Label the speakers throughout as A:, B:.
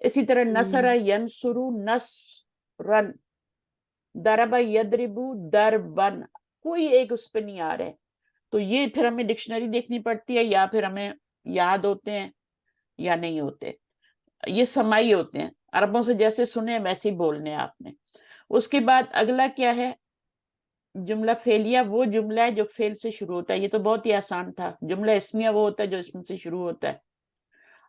A: اسی طرح نصر ینصرو نصرن، ضرب یضربو ضربن، کوئی ایک اس پہ نہیں آ رہا ہے. تو یہ پھر ہمیں ڈکشنری دیکھنی پڑتی ہے، یا پھر ہمیں یاد ہوتے ہیں یا نہیں ہوتے. یہ سماعی ہوتے ہیں، عربوں سے جیسے سنے ویسے ہی بولنے آپ نے. اس کے بعد اگلا کیا ہے؟ جملہ فعلیہ، وہ جملہ ہے جو فعل سے شروع ہوتا ہے. یہ تو بہت ہی آسان تھا. جملہ اسمیہ وہ ہوتا ہے جو اسم سے شروع ہوتا ہے.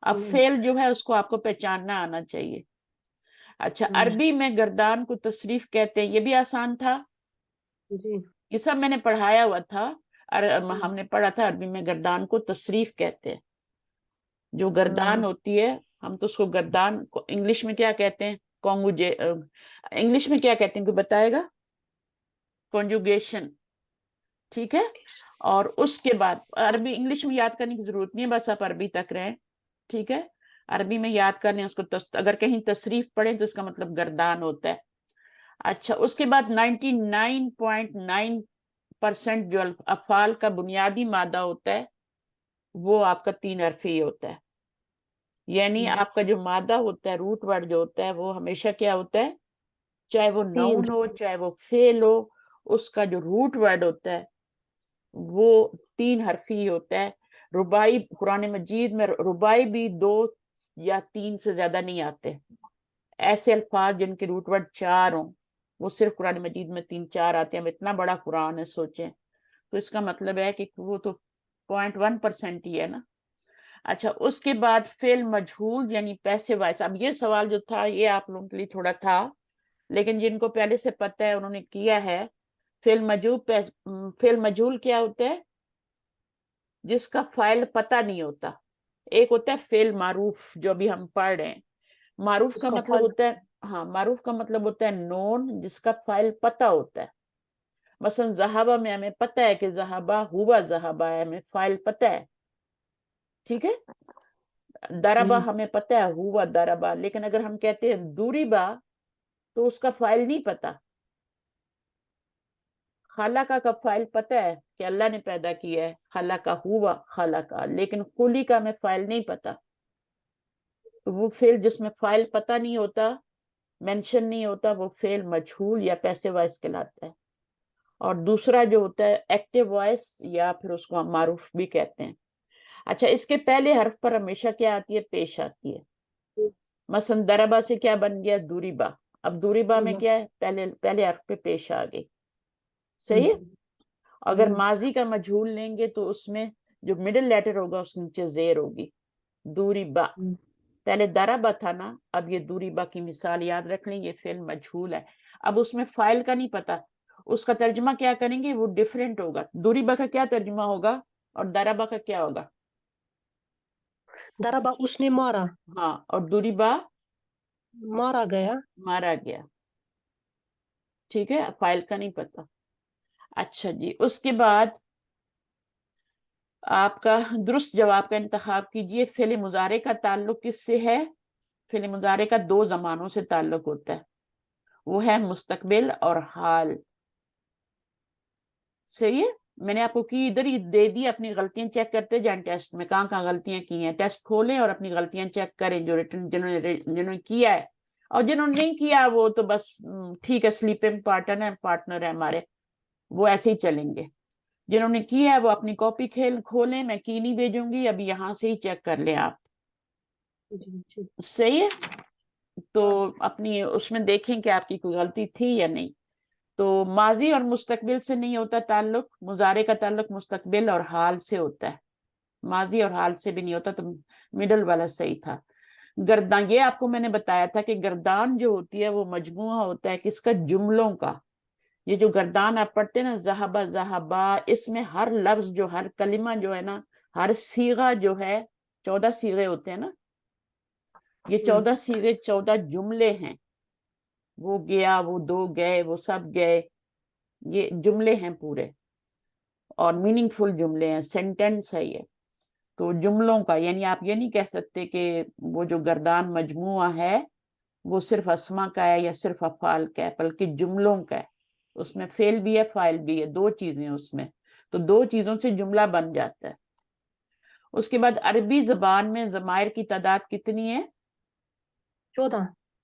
A: اب فعل جو ہے اس کو آپ کو پہچاننا آنا چاہیے. اچھا، عربی میں گردان کو تصریف کہتے ہیں، یہ بھی آسان تھا.
B: جی
A: یہ سب میں نے پڑھایا ہوا تھا. ہم نے پڑھا تھا عربی میں گردان کو تصریف کہتے ہیں. جو گردان ہوتی ہے ہم تو اس کو گردان کو انگلش میں کیا کہتے ہیں؟ انگلش میں کیا کہتے ہیں؟ کوئی بتائے گا؟ کنجوگیشن. ٹھیک ہے. اور اس کے بعد عربی انگلش میں یاد کرنے کی ضرورت نہیں ہے، بس آپ عربی تک رہیں. ٹھیک ہے. عربی میں یاد کر لیں اس کو. اگر کہیں تصریف پڑھیں تو اس کا مطلب گردان ہوتا ہے. اچھا، اس کے بعد 99.9% جو افعال کا بنیادی مادہ ہوتا ہے وہ آپ کا 3 حرفی ہوتا ہے. یعنی آپ کا جو مادہ ہوتا ہے، روٹ ورڈ جو ہوتا ہے، وہ ہمیشہ کیا ہوتا ہے؟ چاہے وہ ناؤن ہو چاہے وہ فعل ہو، اس کا جو روٹ ورڈ ہوتا ہے وہ 3 حرفی ہوتا ہے. رباعی، قرآن مجید میں رباعی بھی 2 یا 3 سے زیادہ نہیں آتے. ایسے الفاظ جن کے روٹ ورڈ 4 ہوں وہ صرف قرآن مجید میں 3-4 آتے ہیں. اتنا بڑا قرآن ہے، سوچیں. تو اس کا مطلب ہے کہ وہ تو 0.1% ہی ہے نا. اچھا، اس کے بعد فعل مجہول یعنی پیسے وائس. اب یہ سوال جو تھا یہ آپ لوگوں کے لیے تھوڑا تھا، لیکن جن کو پہلے سے پتہ ہے انہوں نے کیا ہے. فعل مجہول کیا ہوتا ہے؟ جس کا فاعل پتہ نہیں ہوتا. ایک ہوتا ہے فعل معروف جو ابھی ہم پڑھ رہے ہیں. معروف
B: اس
A: کا
B: کا
A: مطلب
B: فعل
A: ہوتا ہے، ہاں، معروف کا مطلب ہوتا ہے نون، جس کا فاعل پتہ ہوتا ہے. مثلا ذہبہ میں ہمیں پتہ ہے کہ ذہبہ ہوا ذہبہ ہے، ہمیں فاعل پتہ ہے. ٹھیک ہے. دربا ہمیں پتہ ہے ہوا دربا، لیکن اگر ہم کہتے ہیں دوریبا تو اس کا فاعل نہیں پتہ. خلقہ کا فاعل پتہ ہے کہ اللہ نے پیدا کیا ہے، خلقہ ہوا خلقہ، لیکن خلی کا ہمیں فاعل نہیں پتہ. تو وہ فعل جس میں فاعل پتہ نہیں ہوتا، مینشن نہیں ہوتا، وہ فعل مجہول یا پیسے وائس کہلاتا ہے. اور دوسرا جو ہوتا ہے ایکٹیو وائس، یا پھر اس کو ہم معروف بھی کہتے ہیں. اچھا، اس کے پہلے حرف پر ہمیشہ کیا آتی ہے؟ پیش آتی ہے. مثلا دربا سے کیا بن گیا؟ دوریبا. اب دوریبا میں کیا ہے؟ پہلے حرف پہ پیش آ گئی. صحیح ہے. اگر ماضی کا مجہول لیں گے تو اس میں جو مڈل لیٹر ہوگا اس کے نیچے زیر ہوگی. دوریبا. پہلے دربا تھا نا، اب یہ دوریبا کی مثال یاد رکھ لیں. یہ فعل مجہول ہے. اب اس میں فاعل کا نہیں پتا، اس کا ترجمہ کیا کریں گے؟ وہ ڈیفرنٹ ہوگا. دوریبا کا کیا ترجمہ ہوگا اور دربا کا کیا ہوگا؟
B: دربا اس نے مارا،
A: ہاں، اور دوریبا
B: مارا گیا.
A: مارا گیا. ٹھیک ہے. فاعل کا نہیں پتا. اچھا جی، اس کے بعد آپ کا درست جواب کا انتخاب کیجئے. فعل مضارع کا تعلق کس سے ہے؟ فعل مضارع کا 2 زمانوں سے تعلق ہوتا ہے، وہ ہے مستقبل اور حال. صحیح ہے. میں نے آپ کو کی ادھر ہی دے دی. اپنی غلطیاں چیک کرتے جائیں ٹیسٹ میں، کہاں کہاں غلطیاں کی ہیں. ٹیسٹ کھولیں اور اپنی غلطیاں چیک کریں جو ریٹن جنہوں نے کیا ہے. اور جنہوں نے نہیں کیا وہ تو بس ٹھیک ہے، سلیپنگ پارٹنر ہے ہمارے، وہ ایسے ہی چلیں گے. جنہوں نے کیا ہے وہ اپنی کاپی کھولیں. میں کی نہیں بھیجوں گی، ابھی یہاں سے ہی چیک کر لیں آپ. صحیح ہے. تو اپنی اس میں دیکھیں کہ آپ کی کوئی غلطی تھی یا نہیں. تو ماضی اور مستقبل سے نہیں ہوتا تعلق. مضارع کا تعلق مستقبل اور حال سے ہوتا ہے، ماضی اور حال سے بھی نہیں ہوتا. تو مڈل والا صحیح تھا. گردان، یہ آپ کو میں نے بتایا تھا کہ گردان جو ہوتی ہے وہ مجموعہ ہوتا ہے کس کا؟ جملوں کا. یہ جو گردان آپ پڑھتے ہیں نا، ذہبہ ذہبہ، اس میں ہر لفظ جو، ہر کلمہ جو ہے نا، ہر صیغہ جو ہے، 14 صیغے ہوتے ہیں نا، یہ 14 صیغے 14 جملے ہیں. وہ گیا، وہ 2 گئے، وہ سب گئے، یہ جملے ہیں پورے، اور میننگ فل جملے ہیں، سینٹینس ہے یہ. تو جملوں کا یعنی آپ یہ نہیں کہہ سکتے کہ وہ جو گردان مجموعہ ہے وہ صرف اسما کا ہے یا صرف افعال کا ہے، بلکہ جملوں کا ہے. اس میں فعل بھی ہے، فاعل بھی ہے، 2 چیزیں اس میں. تو 2 چیزوں سے جملہ بن جاتا ہے. اس کے بعد عربی زبان میں ضمائر کی تعداد کتنی ہے؟
B: 14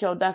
A: 14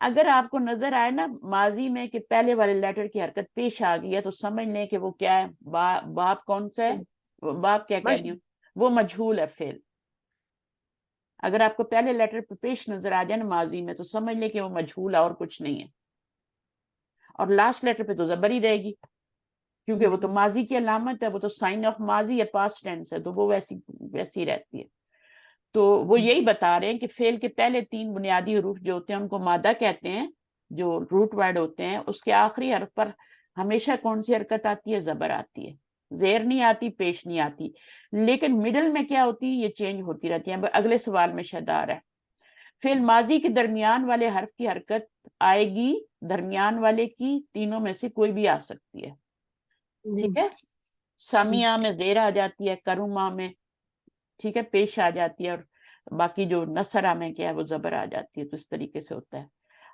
A: اگر آپ کو نظر آئے نا ماضی میں کہ پہلے والے لیٹر کی حرکت پیش آ گئی ہے تو سمجھ لیں کہ وہ کیا ہے، باپ کون سا ہے، باپ کیا کہہ رہی ہوں، وہ مجہول ہے فعل. اگر آپ کو پہلے لیٹر پہ پیش نظر آ جائے نا ماضی میں تو سمجھ لیں کہ وہ مجہول ہے اور کچھ نہیں ہے. اور لاسٹ لیٹر پہ تو زبر ہی رہے گی کیونکہ وہ تو ماضی کی علامت ہے، وہ تو سائن آف ماضی ہے، پاسٹ ٹینس ہے، تو وہ ویسی رہتی ہے. تو وہ یہی بتا رہے ہیں کہ فعل کے پہلے 3 بنیادی حروف جو ہوتے ہیں ان کو مادہ کہتے ہیں، جو روٹ ورڈ ہوتے ہیں. اس کے آخری حرف پر ہمیشہ کون سی حرکت آتی ہے؟ زبر آتی ہے. زیر نہیں آتی، پیش نہیں آتی. لیکن مڈل میں کیا ہوتی ہے؟ یہ چینج ہوتی رہتی ہے. اگلے سوال میں شدار ہے. فعل ماضی کے درمیان والے حرف کی حرکت آئے گی، درمیان والے کی تینوں میں سے کوئی بھی آ سکتی ہے. ٹھیک ہے، سامیہ میں زیر آ جاتی ہے، کروما میں ٹھیک ہے پیش آ جاتی ہے، اور باقی جو نصرہ میں کیا ہے وہ زبر آ جاتی ہے. تو اس طریقے سے ہوتا ہے.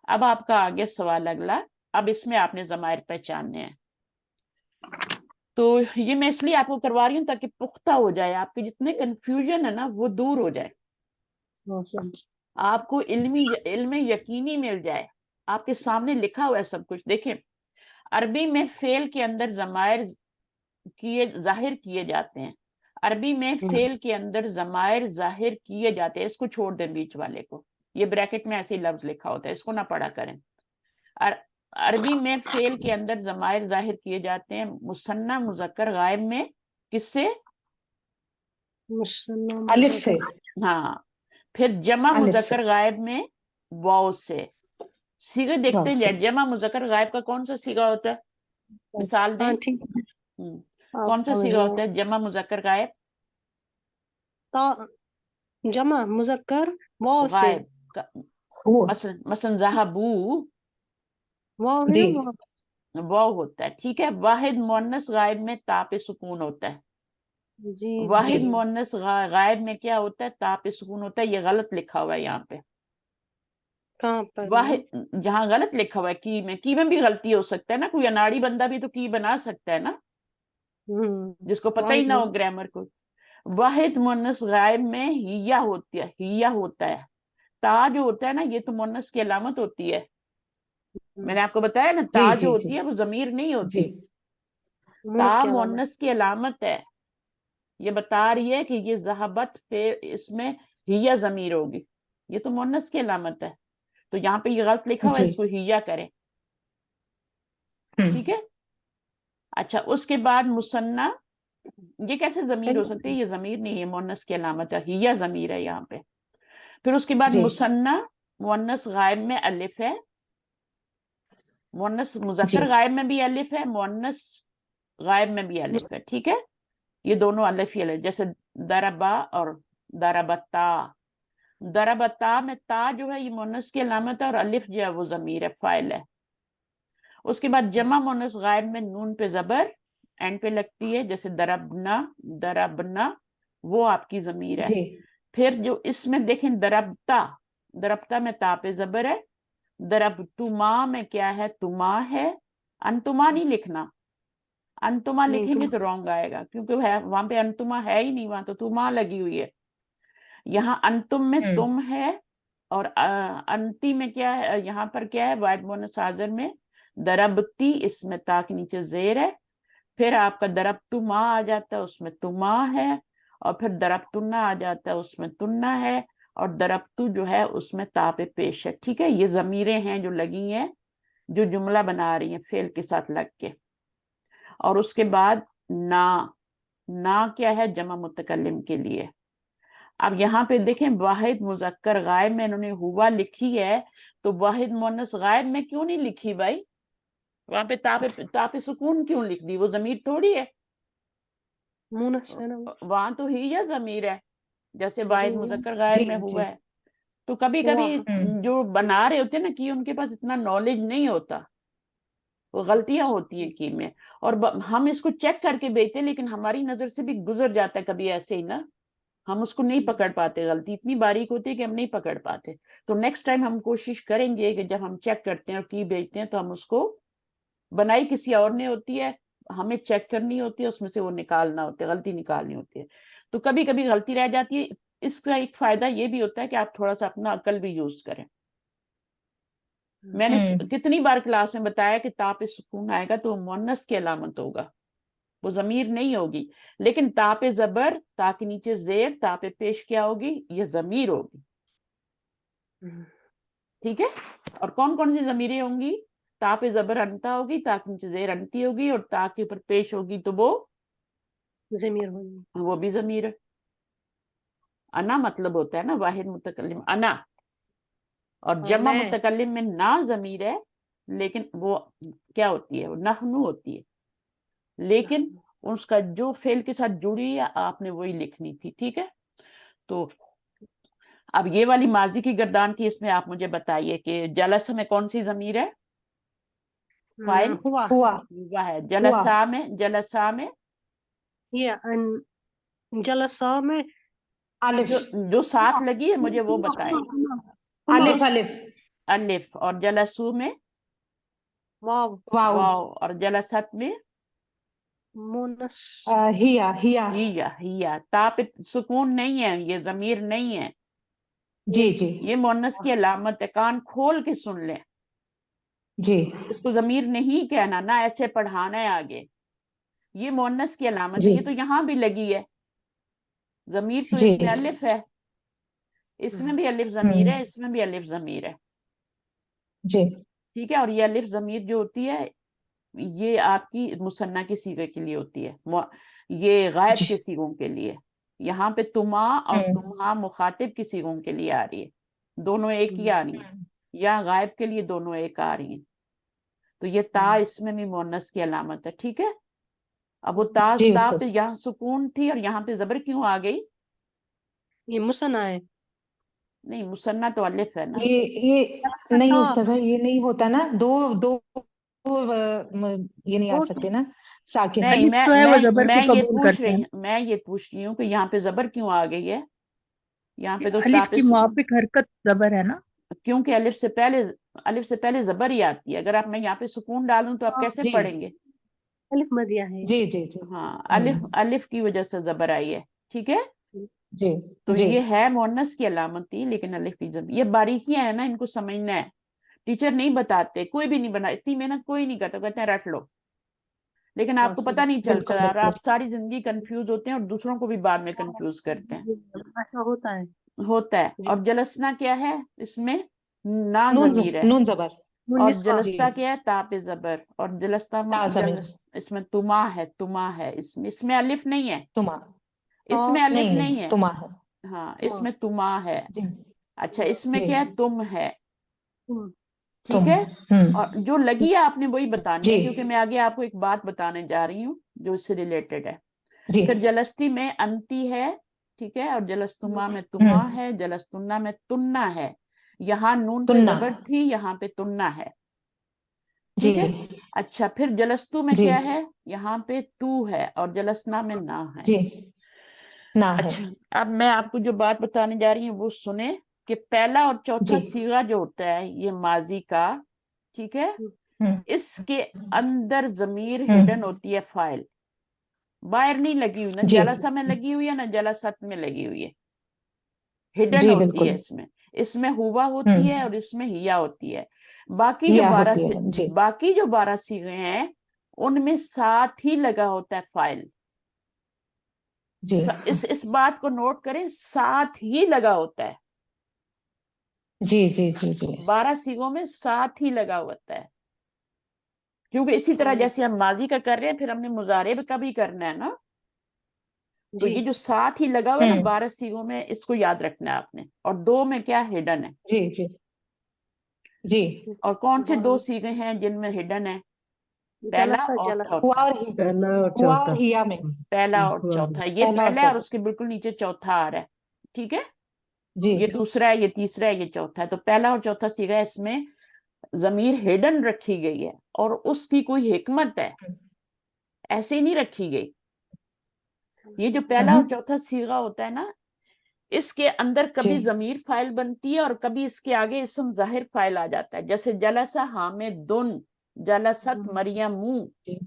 A: اب آپ کا آگے سوال اگلا، اب اس میں آپ نے ضمائر پہچاننے ہیں. تو یہ میں اس لیے آپ کو کروا رہی ہوں تاکہ پختہ ہو جائے، آپ کے جتنے کنفیوژن ہے نا وہ دور ہو جائے، آپ کو علم یقینی مل جائے. آپ کے سامنے لکھا ہوا ہے سب کچھ. دیکھیں عربی میں فعل کے اندر ضمائر ظاہر کیے جاتے ہیں. عربی میں فعل کے اندر ضمائر ظاہر کیے جاتے ہیں. اس کو چھوڑ دیں بیچ والے کو، یہ بریکٹ میں ایسے لفظ لکھا ہوتا ہے، اس کو نہ پڑھا کریں. عربی میں فعل کے اندر ضمائر ظاہر کیے جاتے ہیں مثنی مذکر غائب میں کس سے؟
C: الف سے.
A: ہاں. پھر جمع
C: الف سے.
A: مذکر غائب میں واو سے. صیغے دیکھتے
C: واو
A: ہیں
C: سے.
A: جمع مذکر غائب کا کون سا صیغہ ہوتا ہے؟ مثال دیں.
B: ہاں ٹھیک ہے،
A: کون سا
B: سمجھ
A: صیغہ
B: گئے.
A: ہوتا ہے جمع مذکر غائب؟
B: جمع مذکر واو سے.
A: غائب
C: ہوا.
A: مثلا ذہبو
B: واو ہے
C: جی.
B: نا، واو.
A: واو ہوتا ہے. ٹھیک ہے. واحد مؤنث غائب میں تا پہ سکون ہوتا ہے.
B: جی
A: واحد
C: جی.
A: مؤنث غائب میں کیا ہوتا ہے؟ تا پہ سکون ہوتا ہے. یہ غلط لکھا ہوا ہے یہاں پہ.
B: کہاں پر؟
A: واحد جہاں غلط لکھا ہوا ہے کی میں بھی غلطی ہو سکتا ہے نا، کوئی اناڑی بندہ بھی تو کی بنا سکتا ہے نا جس کو پتہ ہی نہ ہو گرامر کو. واحد مؤنث غائب میں ہیا ہوتا ہے. تا جو ہوتا ہے نا یہ تو مؤنث کی علامت ہوتی ہے. میں نے آپ کو بتایا نا
C: جی.
A: تا جو
C: جی.
A: ہوتی
C: جی.
A: ہے وہ ضمیر نہیں
C: جی.
A: ہوتی، تا مؤنث کی علامت ہے. یہ بتا رہی ہے کہ یہ ذہبت پہ اس میں ہیا ضمیر ہوگی، یہ تو مؤنث کی علامت ہے. تو یہاں پہ یہ غلط لکھا ہوا ہے،
C: جی.
A: اس کو ہیا کریں.
C: ہم.
A: ٹھیک ہے. اچھا اس کے بعد مثنیٰ، یہ کیسے ضمیر ہو سکتے ہیں؟ یہ ضمیر نہیں ہے، مؤنث کی علامت ہے، ہیا ضمیر ہے یہاں پہ. پھر اس کے بعد
C: جی.
A: مثنیٰ مؤنث غائب میں الف ہے، مؤنث
C: جی.
A: مذکر غائب میں بھی الف ہے، مؤنث غائب میں بھی الف ہے. ٹھیک ہے. یہ دونوں الف ہی الف، جیسے دربا اور دربتا. دربتا میں تا جو ہے یہ مؤنث کی علامت ہے اور الف جو ہے وہ ضمیر ہے، فاعل ہے. اس کے بعد جمع مؤنث غائب میں نون پہ زبر اینڈ پہ لگتی ہے، جیسے دربنا وہ آپ کی ضمیر ہے.
C: جی.
A: پھر جو اس میں دیکھیں دربتا میں تا پہ زبر ہے. دربتما میں کیا ہے؟ تما ہے. انتما نہیں لکھنا، انتما
B: نہیں
A: لکھیں
B: تم.
A: گے تو رونگ آئے گا کیونکہ وہاں پہ انتما ہے ہی نہیں، وہاں تو تما لگی ہوئی ہے. یہاں انتم میں
C: ہم.
A: تم ہے، اور انتی میں کیا ہے؟ یہاں پر کیا ہے؟ واحد مؤنث حاضر میں دربتی، اس میں تا کے نیچے زیر ہے. پھر آپ کا دربتما آ جاتا ہے، اس میں تما ہے. اور پھر دربتنا آ جاتا ہے، اس میں تننا ہے. اور دربتو جو ہے اس میں تا پہ پیش ہے. ٹھیک ہے. یہ ضمیریں ہیں جو لگی ہیں، جو جملہ بنا رہی ہیں فعل کے ساتھ لگ کے. اور اس کے بعد نا کیا ہے؟ جمع متکلم کے لیے. اب یہاں پہ دیکھیں واحد مذکر غائب میں انہوں نے ہوا لکھی ہے، تو واحد مؤنث غائب میں کیوں نہیں لکھی بھائی؟ وہاں پہ تا پہ سکون کیوں لکھ دی؟ وہ ضمیر تھوڑی ہے،
B: مونس ہے نا.
A: وہاں تو ہی یا ضمیر ہے جیسے واحد
B: جی
A: مذکر غائب
C: جی.
A: میں
C: جی.
A: ہوا ہے. تو کبھی کبھی
B: واہ.
C: ہم.
A: جو بنا رہے ہوتے ہیں نا کہ ان کے پاس اتنا نالج نہیں ہوتا، وہ غلطیاں ہوتی ہیں کی میں. اور ہم اس کو چیک کر کے بیچتے ہیں لیکن ہماری نظر سے بھی گزر جاتا ہے کبھی ایسے ہی نا، ہم اس کو نہیں پکڑ پاتے. غلطی اتنی باریک ہوتی ہے کہ ہم نہیں پکڑ پاتے. تو نیکسٹ ٹائم ہم کوشش کریں گے کہ جب ہم چیک کرتے ہیں اور کی بیچتے ہیں تو ہم اس کو، بنائی کسی اور نے ہوتی ہے، ہمیں چیک کرنی ہوتی ہے، اس میں سے وہ نکالنا ہوتا ہے، غلطی نکالنی ہوتی ہے. تو کبھی کبھی غلطی رہ جاتی ہے. اس کا ایک فائدہ یہ بھی ہوتا ہے کہ آپ تھوڑا سا اپنا عقل بھی یوز کریں. میں نے کتنی بار کلاس میں بتایا کہ تا پہ سکون آئے گا تو وہ مؤنث کی علامت ہوگا، وہ ضمیر نہیں ہوگی. لیکن تا پہ زبر، تا کے نیچے زیر، تا پہ پیش کیا ہوگی؟ یہ ضمیر ہوگی. ٹھیک ہے. اور کون کون سی ضمیریں ہوں گی؟ تا پہ زبر انتا ہوگی، تا کے نیچے زیر انتی ہوگی، اور تا کے اوپر پیش ہوگی تو وہ
B: ضمیر ہوگی.
A: وہ بھی ضمیر ہے. انا مطلب ہوتا ہے نا واحد متکلم انا، اور جمع
B: میں.
A: متکلم میں نا ضمیر ہے، لیکن وہ کیا ہوتی ہے؟ وہ نحنو ہوتی ہے. لیکن اس کا جو فعل کے ساتھ جڑی ہے آپ نے وہی لکھنی تھی. ٹھیک ہے. تو اب یہ والی ماضی کی گردان تھی، اس میں آپ مجھے بتائیے کہ جلسہ میں کون سی ضمیر ہے؟ فائل
B: ہوا.
C: ہوا
A: ہوا ہے. جلسہ میں، جلسہ میں
B: یہ جلسہ میں
C: الف
A: جو ساتھ لگی ہے مجھے وہ بتائیں.
C: الف الف
A: الف. اور جلسو میں
B: واو.
C: واو
A: واو. اور جلست میں
B: مونس.
C: ہیا ہیا
A: ہیا. ہیا. تا پہ سکون نہیں ہے، یہ ضمیر نہیں ہے،
C: جی جی
A: یہ مؤنث کی علامت ہے. کان کھول کے سن لیں،
C: جی
A: اس کو ضمیر نہیں کہنا، نہ ایسے پڑھانا ہے آگے. یہ مؤنث کی علامت ہے.
C: جی
A: یہ تو یہاں بھی لگی ہے ضمیر، تو
C: جی
A: اس میں الف ہے، اس میں بھی الف ضمیر ہے، اس میں بھی الف ضمیر ہے.
C: جی
A: ٹھیک ہے. اور یہ الف ضمیر جو ہوتی ہے یہ آپ کی مثنیٰ کے صیغے کے لیے ہوتی ہے، یہ غائب
C: جی
A: کے صیغوں کے لیے. یہاں پہ تما اور تمہا مخاطب کی صیغوں کے لیے آ رہی ہے، دونوں ایک ہی آ رہی ہیں. یا غائب کے لیے دونوں ایک آ رہی ہیں. تو یہ تا اس میں بھی مؤنث کی علامت ہے. ٹھیک ہے. اب وہ تا
C: جی
A: تا
C: استاد
A: پہ یہاں سکون تھی اور یہاں پہ زبر کیوں آ گئی؟
B: یہ مثنیٰ ہے.
A: نہیں، مثنیٰ تو الف ہے نا.
C: یہ نہیں استاد صاحب، یہ نہیں ہوتا نا، دو دو یہ نہیں آ سکتے نا ساکن.
A: نہیں،
D: الف جو ہے وہ زبر کو
A: یہ
D: قبول
A: پوچھ
D: کرتے
A: رہی
D: ہیں.
A: ہوں، میں یہ پوچھ رہی ہوں کہ یہاں پہ زبر کیوں آ گئی ہے؟ یہاں پہ تو تا
D: الف
A: پہ
D: کی
A: سکون،
D: موافق حرکت زبر ہے نا.
A: کیونکہ الف سے پہلے زبر ہی آتی ہے. اگر آپ میں یہاں پہ سکون ڈالوں تو آپ کیسے
C: جی
A: پڑھیں گے؟
B: الف مدیہ ہے.
C: جی جی جی
A: ہاں، الف کی وجہ سے زبر آئی ہے. ٹھیک ہے.
C: جی
A: تو
C: جی
A: یہ ہے مؤنث کی علامت تھی، لیکن الف کی زبر. یہ باریکیاں ہیں نا، ان کو سمجھنا ہے. ٹیچر نہیں بتاتے، کوئی بھی نہیں بنا، اتنی محنت کوئی نہیں کرتا، کہتے ہیں رٹ لو. لیکن آپ کو پتہ نہیں چلتا
C: بالکل
A: اور
C: بالکل
A: آپ ساری زندگی کنفیوز ہوتے ہیں اور دوسروں کو بھی بعد میں کنفیوز کرتے ہیں.
B: ایسا ہوتا ہے.
A: ہوتا ہے.
B: جی.
A: اور جلسنا کیا ہے؟ اس میں نا
C: نون
A: ضمیر ہے.
C: نون زبر
A: اور
B: نسوہ.
C: جی
A: جلستہ کیا ہے؟ تا پہ زبر. اور جلستہ
C: تا زمین
A: اس میں تما ہے، تما ہے. اس میں الف نہیں ہے،
C: تما
A: اس میں الف
C: نہیں
A: نہیں ہے.
C: تما ہے.
A: ہاں، اس میں تما ہے.
C: جی
A: اچھا، اس میں
C: جی
A: کیا ہے؟ تم ہے. ٹھیک
C: تم
A: ہے. اور جو لگی ہے آپ نے وہی بتانی
C: جی
A: ہے، کیونکہ میں آگے آپ کو ایک بات بتانے جا رہی ہوں جو اس سے ریلیٹڈ ہے.
C: جی
A: پھر جلستی میں انتی ہے. ٹھیک ہے. اور جلستما میں تما ہے. جلستنا میں تننا ہے. یہاں نون پہ
C: تننا
A: زبر تھی، یہاں پہ تننا ہے.
C: جی
A: ٹھیک ہے. اچھا، پھر جلستو میں
C: جی
A: کیا ہے؟ یہاں پہ تو ہے اور جلسنا میں نہ ہے.
C: جی نہ ہے.
A: اچھا، اب میں آپ کو جو بات بتانے جا رہی ہوں وہ سنیں کہ پہلا اور چوتھا
C: جی
A: صیغہ جو ہوتا ہے یہ ماضی کا، ٹھیک ہے، اس کے اندر ضمیر ہڈن ہوتی ہے فائل، باہر نہیں لگی ہوئی، نہ
C: جی
A: جلسہ میں لگی ہوئی ہے نہ جلست میں لگی ہوئی ہے، ہڈن
C: جی
A: ہوتی
C: بالکل
A: ہے. اس میں ہوا ہوتی ہے اور اس میں ہیا ہوتی ہے. باقی جو
C: یا ہوتی ہے. جی
A: باقی جو 12 صیغے ہیں ان میں ساتھ ہی لگا ہوتا ہے فائل.
C: جی
A: اس بات کو نوٹ کریں، ساتھ ہی لگا ہوتا ہے.
C: جی جی جی جی
A: 12 صیغوں میں ساتھ ہی لگا ہوتا ہے. کیونکہ اسی طرح جیسے ہم ماضی کا کر رہے ہیں پھر ہم نے مضارع کا بھی کرنا ہے نا. تو
B: جی.
A: یہ جو ساتھ ہی لگا ہوا ہے نا 12 صیغوں میں، اس کو یاد رکھنا ہے آپ نے. اور 2 میں کیا ہڈن ہے.
C: جی جی جی
A: اور کون سے 2 صیغے ہیں جن میں ہڈن ہے؟ پہلا
B: جلسہ
A: اور
B: جلسہ.
C: ہوا
A: چوتھا.
C: اور
E: پہلا اور
C: ہوا
E: چوتھا.
C: اور ہیا میں.
A: پہلا اور
E: ہوا ہے.
A: چوتھا. یہ
C: پہلا اور
A: پہلا ہے اور
C: چوتھا.
A: اس کے بالکل نیچے چوتھا آ رہا ہے. ٹھیک ہے.
C: جی
A: یہ دوسرا ہے، یہ تیسرا ہے، یہ چوتھا ہے. تو پہلا اور چوتھا صیغہ اس میں ضمیر ہڈن رکھی گئی ہے اور اس کی کوئی حکمت ہے، ایسے ہی نہیں رکھی گئی. یہ جو پہلا اور چوتھا صیغہ ہوتا ہے نا، اس کے اندر
C: جی
A: کبھی ضمیر فائل بنتی ہے اور کبھی اس کے آگے اسم ظاہر فائل آ جاتا ہے. جیسے جلسہ حامدن، جلست مریم.
C: جی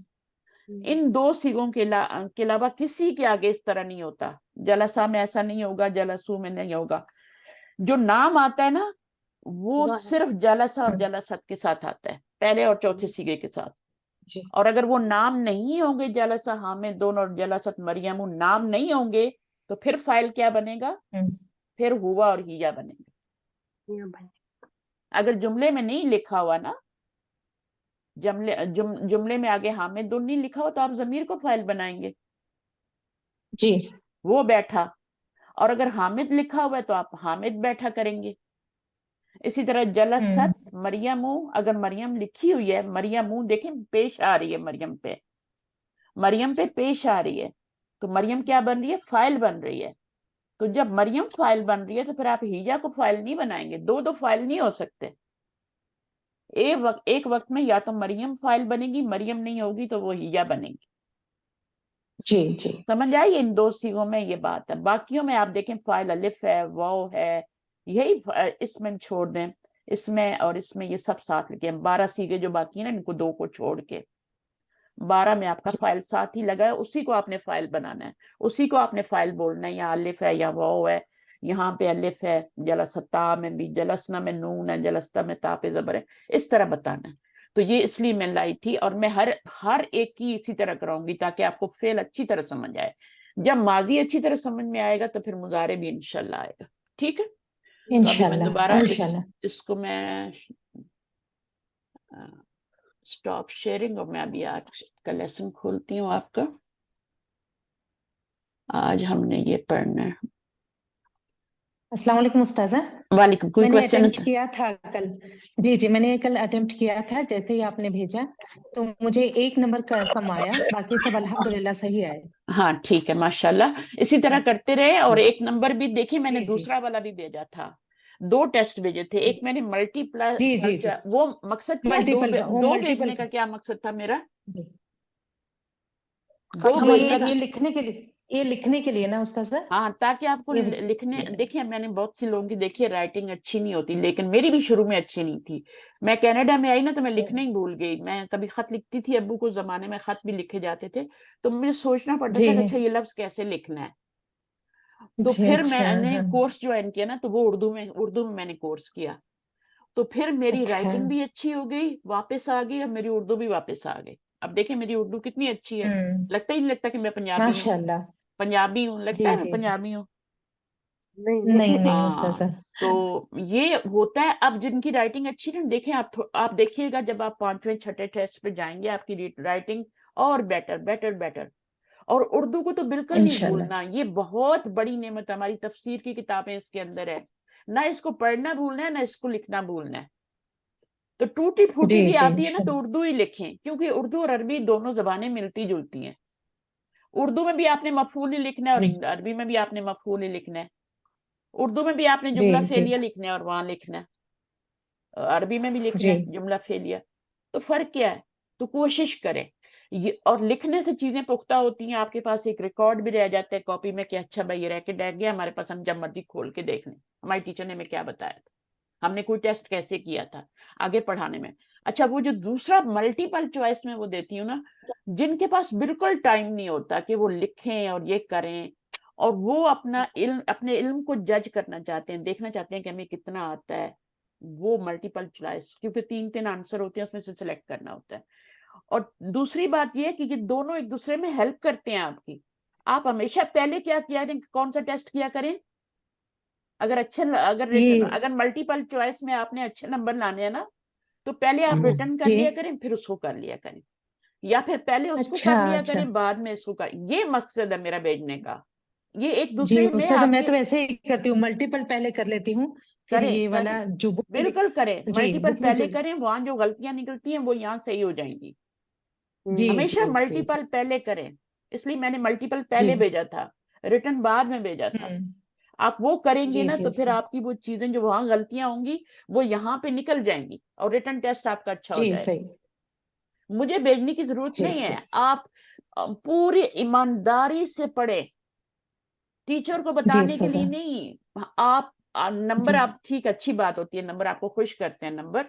A: ان 2 صیغوں کے علاوہ کسی کے آگے اس طرح نہیں ہوتا. جلسہ میں ایسا نہیں ہوگا، جلسو میں نہیں ہوگا. جو نام آتا ہے نا وہ
B: ظاہر
A: صرف جلسہ اور
C: ہوں،
A: جلست کے ساتھ آتا ہے، پہلے اور چوتھے سیغے کے ساتھ.
C: جی
A: اور اگر وہ نام نہیں ہوں گے، جلسہ حامد دونوں اور جلست مریم نام نہیں ہوں گے، تو پھر فائل کیا بنے گا؟
C: ہوں،
A: پھر ہوا اور ہیا بنے گا.
B: یا بھائی
A: اگر جملے میں نہیں لکھا ہوا نا، جملے میں آگے حامد دون نہیں لکھا ہوا تو آپ ضمیر کو فائل بنائیں گے،
C: جی
A: وہ بیٹھا. اور اگر حامد لکھا ہوا ہے تو آپ حامد بیٹھا کریں گے. اسی طرح
C: ہوں،
A: جلست مریم، اگر مریم لکھی ہوئی ہے، مریم دیکھیں پیش آ رہی ہے، مریم پہ پیش آ رہی ہے، تو مریم کیا بن رہی ہے؟ فائل بن رہی ہے. تو جب مریم فائل بن رہی ہے تو پھر آپ ہیجا کو فائل نہیں بنائیں گے، دو فائل نہیں ہو سکتے. ایک وقت میں یا تو مریم فائل بنے گی، مریم نہیں ہوگی تو وہ ہیجا بنے گی.
C: جی جی
A: سمجھ آئی؟ ان دو سیغوں میں یہ بات ہے. باقیوں میں آپ دیکھیں فائل الف ہے، واو ہے، یہی اس میں چھوڑ دیں، اس میں اور اس میں یہ سب ساتھ لکھیں. 12 سیغے جو باقی ہیں نا، ان کو 2 کو چھوڑ کے 12 میں آپ کا
C: جی
A: فائل ساتھ ہی لگا ہے، اسی کو آپ نے فائل بنانا ہے، اسی کو آپ نے فائل بولنا ہے. یہاں الف ہے یا واو ہے، یہاں پہ الف ہے، جلستا میں بھی، جلسنا میں نون ہے، جلستا میں تا پہ زبر ہے، اس طرح بتانا ہے. تو یہ اس لیے میں لائی تھی، اور میں ہر ایک کی اسی طرح کراؤں گی تاکہ آپ کو فعل اچھی طرح سمجھ آئے. جب ماضی اچھی طرح سمجھ میں آئے گا تو پھر مضارع بھی انشاءاللہ آئے گا. ٹھیک ہے؟ تو ابھی میں
C: انشاءاللہ
A: دوبارہ
C: انشاءاللہ.
A: اس کو میں سٹاپ شیئرنگ، اور میں ابھی آج کا لیسن کھولتی ہوں آپ کا. آج ہم نے یہ پڑھنا ہے.
C: السلام علیکم استاذہ.
A: وعلیکم. کوئی
C: میں نے
A: کوشچن؟
C: اٹمپٹ کیا تھا کل. جی جی میں نے کل اٹمپٹ کیا تھا، جیسے ہی آپ نے بھیجا تو مجھے 1 نمبر کا کم آیا، باقی سب الحمدللہ صحیح آئے.
A: ہاں ٹھیک ہے، ماشاءاللہ اسی طرح کرتے رہے. اور
C: جی
A: 1 نمبر بھی دیکھیں، میں نے
C: جی جی
A: دوسرا والا بھی بھیجا تھا. 2 ٹیسٹ بھیجے تھے. ایک میں نے ملٹی
C: جی جی جی
A: وہ مقصد کیا ہے؟
C: ملٹیپل کا، وہ
A: دو
C: ملٹیپل
A: بھیجنے
C: کا.
A: کا کیا مقصد تھا میرا؟
C: جی
A: 2
C: ہاں
A: بھیجنے کا.
C: یہ لکھنے کے لیے، یہ لکھنے کے لیے نا استاذہ.
A: ہاں تاکہ آپ کو
C: یہ
A: لکھنے. دیکھیں میں نے بہت سے لوگوں کی دیکھی ہے رائٹنگ اچھی نہیں ہوتی، لیکن میری بھی شروع میں اچھی نہیں تھی. میں کینیڈا میں آئی نا تو میں لکھنا ہی بھول گئی. میں کبھی خط لکھتی تھی، ابو کو زمانے میں خط بھی لکھے جاتے تھے، تو مجھے سوچنا پڑتا
C: جی
A: تھا کہ اچھا یہ لفظ کیسے لکھنا ہے. تو
C: جی
A: پھر
C: اچھا
A: میں نے
C: ہاں
A: کورس جوائن کیا نا، تو وہ اردو میں نے کورس کیا. تو پھر میری
C: اچھا
A: رائٹنگ بھی اچھی ہو گئی، واپس آ گئی، اور میری اردو بھی واپس آ گئی. اب دیکھیں میری اردو کتنی اچھی ہے. لگتا ہی نہیں لگتا کہ میں
C: ماشاء اللہ.
A: پنجابی ہوں. لگتا
C: جی
A: ہے میں
C: جی جی
A: پنجابی ہوں.
B: نہیں
C: نہیں نہیں
A: ہاں
C: استاذہ.
A: تو یہ ہوتا ہے. اب جن کی رائٹنگ اچھی ہے، دیکھیں آپ دیکھیے گا جب آپ 5ویں 6ٹھے ٹیسٹ پہ جائیں گے، آپ کی رائٹنگ اور بیٹر. اور اردو کو تو بالکل نہیں
C: انشاءاللہ.
A: بھولنا. یہ بہت بڑی نعمت ہے. ہماری تفسیر کی کتابیں اس کے اندر ہے، نہ اس کو پڑھنا بھولنا ہے، نہ اس کو لکھنا بھولنا ہے. تو ٹوٹی پھوٹی
C: جی
A: بھی
C: جی
A: آتی ہے نا تو
C: انشاءاللہ.
A: اردو ہی لکھیں، کیونکہ اردو اور عربی دونوں زبانیں ملتی جلتی ہیں. اردو میں بھی آپ نے مفعول ہی لکھنا ہے، اور عربی میں بھی آپ نے مفعول ہی لکھنا ہے. اردو میں بھی آپ نے
C: جی
A: جملہ
C: جی
A: فعلیہ لکھنا ہے اور وہاں لکھنا ہے، عربی میں بھی لکھنا
C: جی
A: ہے جملہ فعلیہ. تو فرق کیا ہے؟ تو کوشش کریں. اور لکھنے سے چیزیں پختہ ہوتی ہیں، آپ کے پاس ایک ریکارڈ بھی رہ جاتا ہے کاپی میں کہ اچھا بھائی یہ رہ کے ڈیگ گیا ہمارے پاس، ہم جب مرضی کھول کے دیکھ لیں ہماری ٹیچر نے ہمیں کیا بتایا تھا، ہم نے کوئی ٹیسٹ کیسے کیا تھا آگے پڑھانے میں. اچھا وہ جو دوسرا ملٹیپل چوائس میں وہ دیتی ہوں نا، جن کے پاس بالکل ٹائم نہیں ہوتا کہ وہ لکھیں اور یہ کریں، اور وہ اپنے علم کو جج کرنا چاہتے ہیں، دیکھنا چاہتے ہیں کہ ہمیں کتنا آتا ہے، وہ ملٹیپل چوائس، کیونکہ 3 آنسر ہوتے ہیں، اس میں سے سلیکٹ کرنا ہوتا ہے. اور دوسری بات یہ کہ یہ دونوں ایک دوسرے میں ہیلپ کرتے ہیں آپ کی. آپ ہمیشہ پہلے کیا کریں، کون سا ٹیسٹ کیا کریں؟
C: یہ
A: اگر ملٹیپل چوائس میں آپ نے اچھے نمبر لانے ہیں نا، تو پہلے آپ ریٹن کر
C: جی
A: لیا کریں، پھر اس کو کر لیا کریں، یا پھر پہلے اس کو
C: اچھا
A: کر لیا
C: اچھا.
A: کریں بعد میں اس کو کر. یہ مقصد ہے میرا بھیجنے کا. یہ ایک
C: جی
A: دوسرے میں
C: استاذہ
A: آپ
C: میں
A: کے
C: تو ایسے ہی کرتی ہوں، ملٹیپل پہلے کر لیتی ہوں، پھر
A: کریں
C: یہ
A: کریں
C: والا جو بک میں
A: بالکل کریں.
C: جی
A: ملٹیپل
C: بک میں جو.
A: پہلے کریں، وہاں جو غلطیاں نکلتی ہیں وہ یہاں صحیح ہو جائیں گی.
C: جی
A: ہمیشہ
C: جی جی
A: ملٹیپل پہلے کریں. اس لیے میں نے ملٹیپل
C: جی.
A: پہلے بھیجا تھا، ریٹن بعد میں بھیجا تھا. آپ وہ کریں گے
C: جی
A: نا
C: جی
A: تو پھر
C: استاذ.
A: آپ کی وہ چیزیں جو وہاں غلطیاں ہوں گی وہ یہاں پہ نکل جائیں گی، اور ریٹن ٹیسٹ آپ کا اچھا ہو
C: جی
A: جائے گا.
C: صحیح.
A: مجھے بھیجنے کی ضرورت
C: جی
A: نہیں
C: جی
A: ہے. آپ پوری ایمانداری سے پڑھیں، ٹیچر کو
C: جی
A: بتانے کے
C: استاذہ.
A: لیے نہیں. آپ نمبر،
C: جی
A: آپ ٹھیک اچھی بات ہوتی ہے، نمبر آپ کو خوش کرتے ہیں، نمبر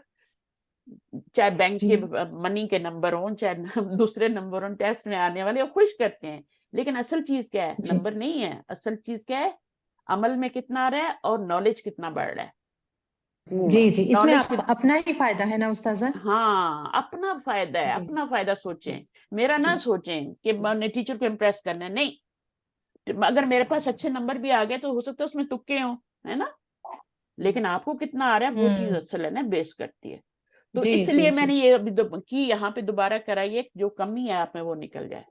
A: چاہے بینک
C: جی
A: کے منی کے نمبر ہوں، چاہے دوسرے نمبر ہوں، ٹیسٹ میں آنے والے خوش کرتے ہیں. لیکن اصل چیز کیا ہے؟
C: جی
A: نمبر نہیں ہے. اصل چیز کیا ہے؟ عمل میں کتنا آ رہا ہے اور نالج کتنا بڑھ رہا ہے.
C: جی جی، اس میں
A: نالج کی
C: اپنا ہی فائدہ ہے نا استاذہ؟
A: ہاں اپنا فائدہ ہے،
C: جی
A: اپنا فائدہ سوچیں، میرا نہ
C: جی
A: سوچیں کہ میں نے ٹیچر کو امپریس کرنا ہے، نہیں، اگر میرے پاس اچھے نمبر بھی آ گئے تو ہو سکتا ہے اس میں تکے ہوں، ہے نا، لیکن آپ کو کتنا آ رہا ہے وہ چیز اصل ہے نا، بیس کرتی ہے. تو
C: جی
A: اس
C: جی
A: لیے میں
C: جی
A: نے یہ ابھی کی یہاں پہ دوبارہ کرائی ہے، جو کمی ہے آپ میں وہ نکل جائے.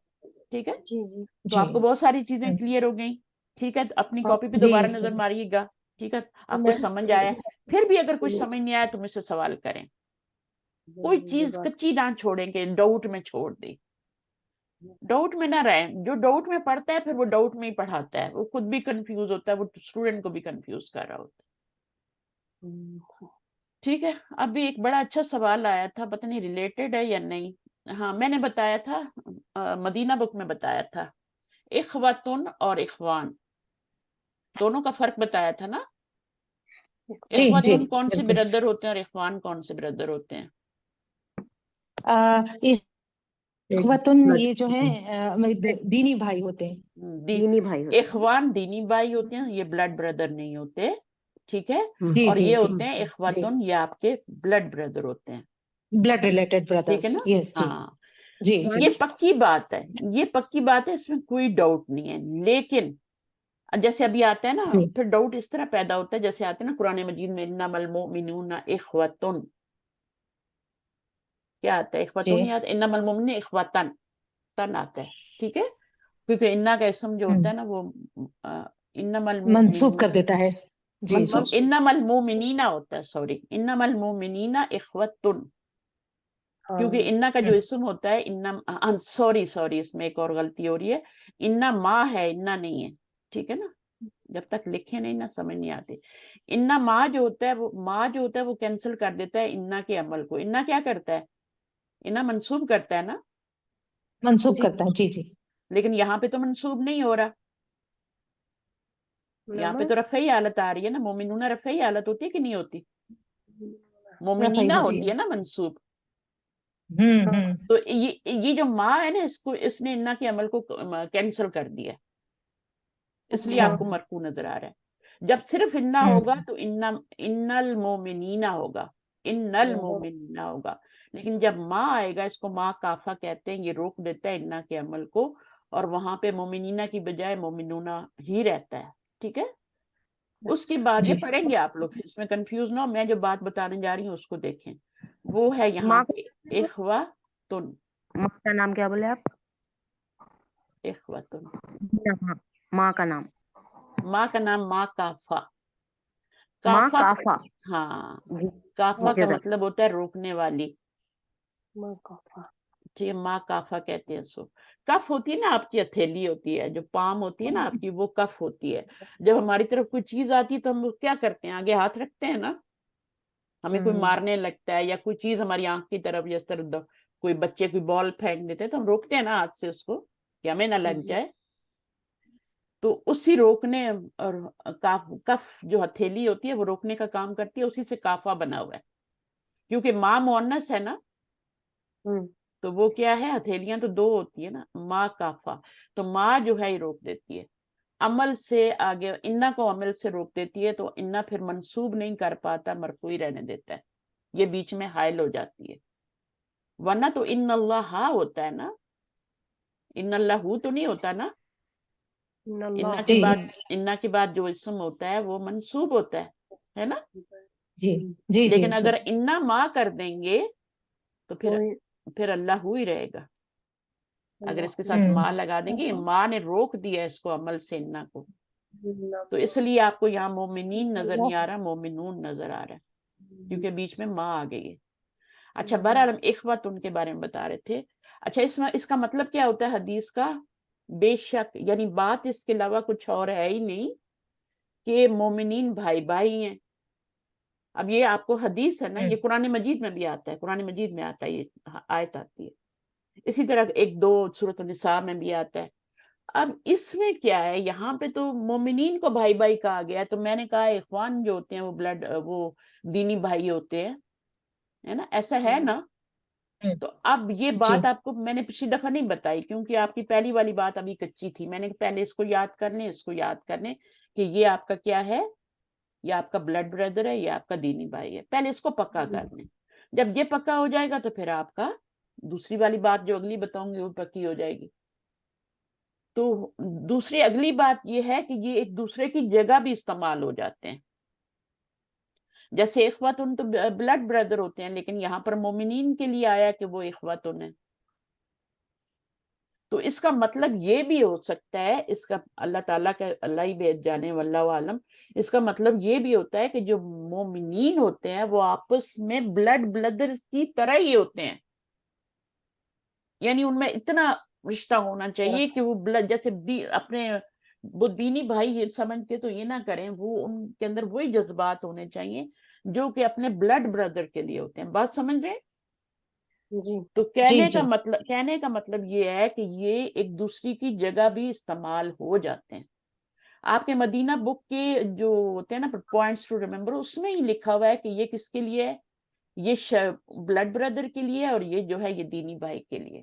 A: ٹھیک ہے،
B: جی جی
A: تو
C: جی
A: آپ کو بہت ساری چیزیں کلیئر ہو گئیں. ٹھیک ہے، اپنی
B: ہاں
A: کاپی پہ
C: جی
A: دوبارہ نظر ماریے گا. ٹھیک ہے، آپ کو
B: میں
A: سمجھ آیا، پھر بھی اگر کچھ سمجھ نہیں آیا تو مجھ سے سوال کریں. کوئی چیز کچی نہ چھوڑیں کہ ڈاؤٹ میں چھوڑ دیں، ڈاؤٹ میں نہ رہیں. جو ڈاؤٹ میں پڑھتا ہے پھر وہ ڈاؤٹ میں ہی پڑھاتا ہے، وہ خود بھی کنفیوز ہوتا ہے، وہ اسٹوڈنٹ کو بھی کنفیوز کر رہا ہوتا ہے. ٹھیک ہے، ابھی ایک بڑا اچھا سوال آیا تھا، پتہ نہیں ریلیٹڈ ہے یا نہیں. ہاں میں نے بتایا تھا، مدینہ بک میں بتایا تھا، اخواتن اور اخوان دونوں کا فرق بتایا تھا نا.
C: جی جی
A: اخواتن کون سے
C: بالکل.
A: برادر ہوتے ہیں اور اخوان کون سے برادر ہوتے ہیں؟
C: اخواتن یہ جو ہے دینی بھائی ہوتے ہیں.
B: دینی بھائی ہوتے ہیں.
A: اخوان دینی بھائی ہوتے ہیں، یہ بلڈ بردر نہیں ہوتے. ٹھیک ہے،
C: جی
A: اور
C: جی
A: یہ
C: جی
A: ہوتے ہیں
C: جی،
A: اخواتن، یہ آپ کے بلڈ بردر ہوتے ہیں.
C: بلڈ ریلیٹڈ
A: ٹھیک ہے
C: برادرز.
A: نا،
C: یس جی
A: ہاں
C: جی جی.
A: یہ پکی بات ہے، یہ پکی بات ہے، اس میں کوئی ڈاؤٹ نہیں ہے. لیکن جیسے ابھی آتا ہے نا،
C: جی
A: پھر ڈاؤٹ اس طرح پیدا ہوتا ہے، جیسے آتے ہیں نا قرآن مجید میں انما المؤمنون اخوتن، کیا آتا ہے؟ اخوتن
C: جی.
A: نہیں آتا، انما المؤمنون اخوتن، تن آتا ہے. ٹھیک ہے، کیونکہ انا کا اسم جو ہوتا ہے نا وہ انما
C: منسوخ
A: المؤمنون
C: کر دیتا ہے. جی جی
A: منصوب انما المؤمنین ہوتا ہے، سوری انما المؤمنین اخوتن، کیونکہ انا کا جو اسم ہوتا ہے سوری اس میں ایک اور غلطی ہو رہی ہے، انا ماں ہے، انا نہیں ہے. ٹھیک ہے نا، جب تک لکھے نہیں نا سمجھ نہیں آتے. انا ماں جو ہوتا ہے وہ کینسل کر دیتا ہے انا کے عمل کو. انا کیا کرتا ہے؟ انا منسوب کرتا ہے نا،
C: منسوخ کرتا ہے. جی جی
A: لیکن یہاں پہ تو منسوب نہیں ہو رہا، یہاں پہ تو رفعی حالت آ رہی ہے نا. مومنون رفعی حالت ہوتی ہے کہ نہیں ہوتی؟ مومنینہ
C: رفعی، جی.
A: ہوتی ہے نا منسوب.
C: ہوں.
A: تو یہ جو ماں ہے نا، اس نے انا کے عمل کو کینسل کر دیا، اس لیے
C: اچھا.
A: آپ کو مرفوع نظر آ رہا ہے. جب صرف انا ہوگا تو ان المومنین ہوگا، ان المومنین ہوگا. لیکن جب ماں آئے گا، اس کو ماں کافہ کہتے ہیں، یہ روک دیتا ہے انا کے عمل کو، اور وہاں پہ مومنینہ کی بجائے مومنونہ ہی رہتا ہے. ٹھیک ہے، اس کے بعد یہ
C: جی
A: پڑھیں گے آپ لوگ، اس میں کنفیوز نہ ہو. میں جو بات بتانے جا رہی ہوں اس کو دیکھیں. وہ ہے یہاں پہ اخواتن،
F: ماں کا نام کیا بولے آپ؟
A: اخواتن،
F: ماں کا نام،
A: ماں کا نام ماں کافہ.
F: ماں
A: کافہ،
F: کافا.
A: ہاں
F: جی
A: کافہ
F: اوکے
A: کا
F: سر.
A: مطلب ہوتا ہے روکنے والی.
B: ماں کافا.
A: ٹھیک ہے، ماں کافہ کہتے ہیں. سو کف ہوتی ہے نا آپ کی ہتھیلی ہوتی ہے، جو پام ہوتی ہے نا آپ کی، وہ کف ہوتی ہے. جب ہماری طرف کوئی چیز آتی ہے تو ہم کیا کرتے ہیں؟ آگے ہاتھ رکھتے ہیں نا. ہمیں کوئی مارنے لگتا ہے یا کوئی چیز ہماری آنکھ کی طرف، اس طرح کوئی بچے کوئی بال پھینک دیتے تو ہم روکتے ہیں نا ہاتھ سے اس کو کہ ہمیں نہ لگ جائے. تو اسی روکنے اور کف جو ہتھیلی ہوتی ہے وہ روکنے کا کام کرتی ہے، اسی سے کافہ بنا ہوا ہے. کیونکہ ماں مؤنث ہے نا، تو وہ کیا ہے؟ ہتھیلیاں تو دو ہوتی ہے نا، ماں کافہ. تو ماں جو ہے یہ روک دیتی ہے عمل سے آگے، انا کو عمل سے روک دیتی ہے، تو انا پھر منسوب نہیں کر پاتا، مرفوع رہنے دیتا ہے، یہ بیچ میں حائل ہو جاتی ہے. ورنہ تو ان اللہ ہوتا ہے نا، ان اللہ تو نہیں ہوتا نا. انا کے بعد جو اسم ہوتا ہے وہ منسوب ہوتا ہے نا.
C: جی جی جی
A: لیکن اگر انا ماں کر دیں گے تو پھر اللہ ہی رہے گا. اگر اس کے ساتھ ماں لگا دیں گے، ماں نے روک دیا اس کو عمل سے انا کو، تو اس لیے آپ کو یہاں مومنین نظر نہیں آ رہا، مومنون نظر آ رہا ہے، کیونکہ بیچ میں ماں آ گئی ہے. اچھا بہرحال ہم اخواتن کے بارے میں بتا رہے تھے. اچھا اس کا مطلب کیا ہوتا ہے حدیث کا؟ بے شک، یعنی بات اس کے علاوہ کچھ اور ہے ہی نہیں کہ مومنین بھائی بھائی ہیں. اب یہ آپ کو حدیث ہے نا، یہ قرآن مجید میں بھی آتا ہے، قرآن مجید میں آتا ہے، یہ آیت آتی ہے. اسی طرح ایک دو سورۃ النساء میں بھی آتا ہے. اب اس میں کیا ہے؟ یہاں پہ تو مومنین کو بھائی بھائی کہا گیا ہے، تو میں نے کہا اخوان جو ہوتے ہیں وہ دینی بھائی ہوتے ہیں، ہے نا، ایسا ہے نا. تو اب یہ بات آپ کو میں نے پچھلی دفعہ نہیں بتائی، کیونکہ آپ کی پہلی والی بات ابھی کچی تھی. میں نے پہلے اس کو یاد کر لیں، اس کو یاد کر لیں کہ یہ آپ کا کیا ہے؟ یہ آپ کا بلڈ بردر ہے، یہ آپ کا دینی بھائی ہے. پہلے اس کو پکا کر لیں. جب یہ پکا ہو جائے گا تو پھر آپ کا دوسری والی بات جو اگلی بتاؤں گی وہ پکی ہو جائے گی. تو دوسری اگلی بات یہ ہے کہ یہ ایک دوسرے کی جگہ بھی استعمال ہو جاتے ہیں. جیسے اخواتن تو بلڈ بردر ہوتے ہیں، لیکن یہاں پر مومنین کے لیے آیا کہ وہ اخواتن ہیں. تو اس کا مطلب یہ بھی ہو سکتا ہے، اس کا اللہ تعالیٰ کا اللہ ہی بہت جانے واللہ عالم، اس کا مطلب یہ بھی ہوتا ہے کہ جو مومنین ہوتے ہیں وہ آپس میں بلڈ بردرز کی طرح ہی ہوتے ہیں. یعنی ان میں اتنا رشتہ ہونا چاہیے کہ وہ جیسے اپنے وہ دینی بھائی یہ سمجھ کے تو یہ نہ کریں، وہ ان کے اندر وہی جذبات ہونے چاہیے جو کہ اپنے بلڈ بردر کے لیے ہوتے ہیں. بات سمجھ رہے ہیں؟
B: جی
A: تو
C: جی
A: کہنے کا مطلب یہ ہے کہ یہ ایک دوسری کی جگہ بھی استعمال ہو جاتے ہیں. آپ کے مدینہ بک کے جو ہوتے ہیں نا پوائنٹس ٹو ریمبر، اس میں ہی لکھا ہوا ہے کہ یہ کس کے لیے ہے، یہ بلڈ بردر کے لیے، اور یہ جو ہے یہ دینی بھائی کے لیے.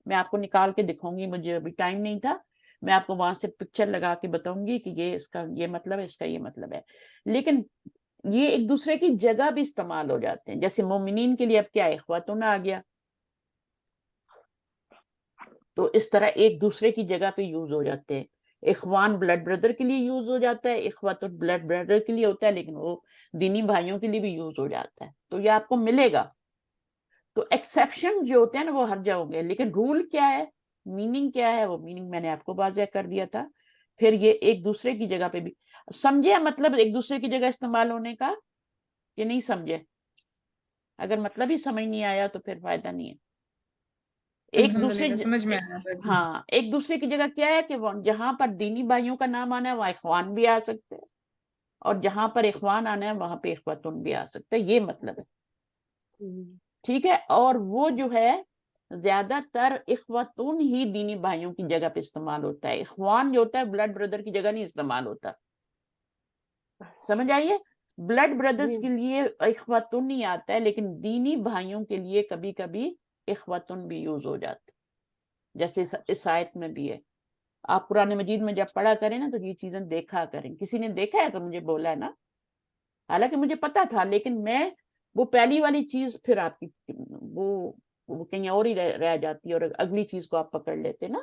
A: میں آپ کو نکال کے دکھاؤں گی، مجھے ابھی ٹائم نہیں تھا، میں آپ کو وہاں سے پکچر لگا کے بتاؤں گی کہ یہ اس کا یہ مطلب ہے، اس کا یہ مطلب ہے. لیکن یہ ایک دوسرے کی جگہ بھی استعمال ہو جاتے ہیں. جیسے مومنین کے لیے اب کیا اخواتن آ گیا، تو اس طرح ایک دوسرے کی جگہ پہ یوز ہو جاتے ہیں. اخوان بلڈ بردر کے لیے یوز ہو جاتا ہے، اخواتن بلڈ بردر کے لیے ہوتا ہے، لیکن وہ دینی بھائیوں کے لیے بھی یوز ہو جاتا ہے. تو یہ آپ کو ملے گا. تو ایکسیپشن جو ہوتے ہیں نا وہ ہر جگہ ہوں گے، لیکن رول کیا ہے، میننگ کیا ہے، وہ میننگ میں نے آپ کو واضح کر دیا تھا. پھر یہ ایک دوسرے کی جگہ پہ بھی سمجھے، مطلب ایک دوسرے کی جگہ استعمال ہونے کا کہ نہیں سمجھے. اگر مطلب ہی سمجھ نہیں آیا تو پھر فائدہ نہیں ہے. ایک دوسرے
G: الحمدللہ سمجھ میں آیا باجی.
A: ہاں ایک دوسرے کی جگہ کیا ہے کہ جہاں پر دینی بھائیوں کا نام آنا ہے وہاں اخوان بھی آ سکتے ہیں، اور جہاں پر اخوان آنا ہے وہاں پہ اخواتن بھی آ سکتے ہیں. یہ مطلب ہے. ٹھیک ہے. اور وہ جو ہے زیادہ تر اخواتن ہی دینی بھائیوں کی جگہ پہ استعمال ہوتا ہے. اخوان جو ہوتا ہے بلڈ بردر کی جگہ نہیں استعمال ہوتا. سمجھ آئیے؟ بلڈ بردرز کے لیے اخواتن نہیں آتا ہے، لیکن دینی بھائیوں کے لیے کبھی کبھی اخواتن بھی یوز ہو جاتے، جیسے اس آیت میں بھی ہے. آپ قرآن مجید میں جب پڑھا کریں نا تو یہ چیزیں دیکھا کریں. کسی نے دیکھا ہے تو مجھے بولا ہے نا، حالانکہ مجھے پتا تھا، لیکن میں وہ پہلی والی چیز پھر آپ کی وہ کہیں اور ہی رہ جاتی ہے، اور اگلی چیز کو آپ پکڑ لیتے نا.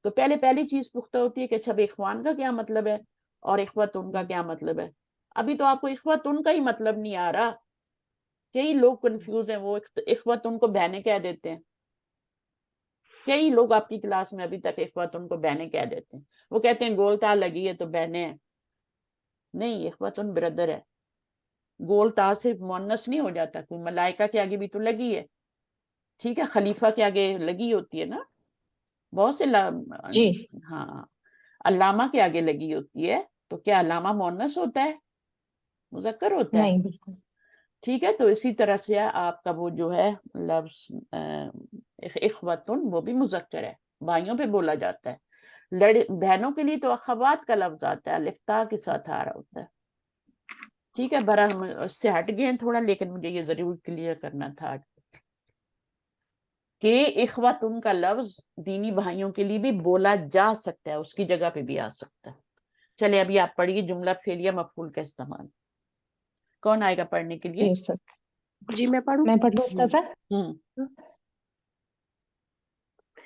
A: تو پہلی چیز پختہ ہوتی ہے کہ اچھا اخوان کا کیا مطلب ہے اور اخواتن کا کیا مطلب ہے. ابھی تو آپ کو اخواتن کا ہی مطلب نہیں آ رہا. کئی لوگ کنفیوز ہیں، وہ اخواتن کو بہنیں کہہ دیتے ہیں. کئی لوگ آپ کی کلاس میں ابھی تک اخواتن کو بہنیں کہہ دیتے ہیں. وہ کہتے ہیں گول تا لگی ہے تو بہنیں ہیں. نہیں، اخواتن بردر ہے. گول تا سے مؤنث نہیں ہو جاتا. کوئی ملائکہ کے آگے بھی تو لگی ہے، ٹھیک ہے، خلیفہ کے آگے لگی ہوتی ہے نا، بہت سے
C: جی
A: ہاں علامہ کے آگے لگی ہوتی ہے. تو کیا علامہ مؤنث ہوتا ہے، مذکر ہوتا ہے؟
C: نہیں بالکل.
A: ٹھیک ہے. تو اسی طرح سے آپ کا وہ جو ہے لفظ اخواتن وہ بھی مذکر ہے، بھائیوں پہ بولا جاتا ہے. بہنوں کے لیے تو اخوات کا لفظ آتا ہے، الف تا کے ساتھ آ رہا ہوتا ہے. ٹھیک ہے. بہرحال ہم اس سے ہٹ گئے ہیں تھوڑا، لیکن مجھے یہ ضرور کلیئر کرنا تھا کہ اخواتن کا لفظ دینی بھائیوں کے لیے بھی بولا جا سکتا ہے، اس کی جگہ پہ بھی آ سکتا ہے. چلے ابھی آپ پڑھیے جملہ فعلیہ مفعول کا استعمال. کون آئے گا پڑھنے کے لیے؟
C: جی استاد
B: جی میں پڑھوں.
C: میں پڑھ لوں استاذہ.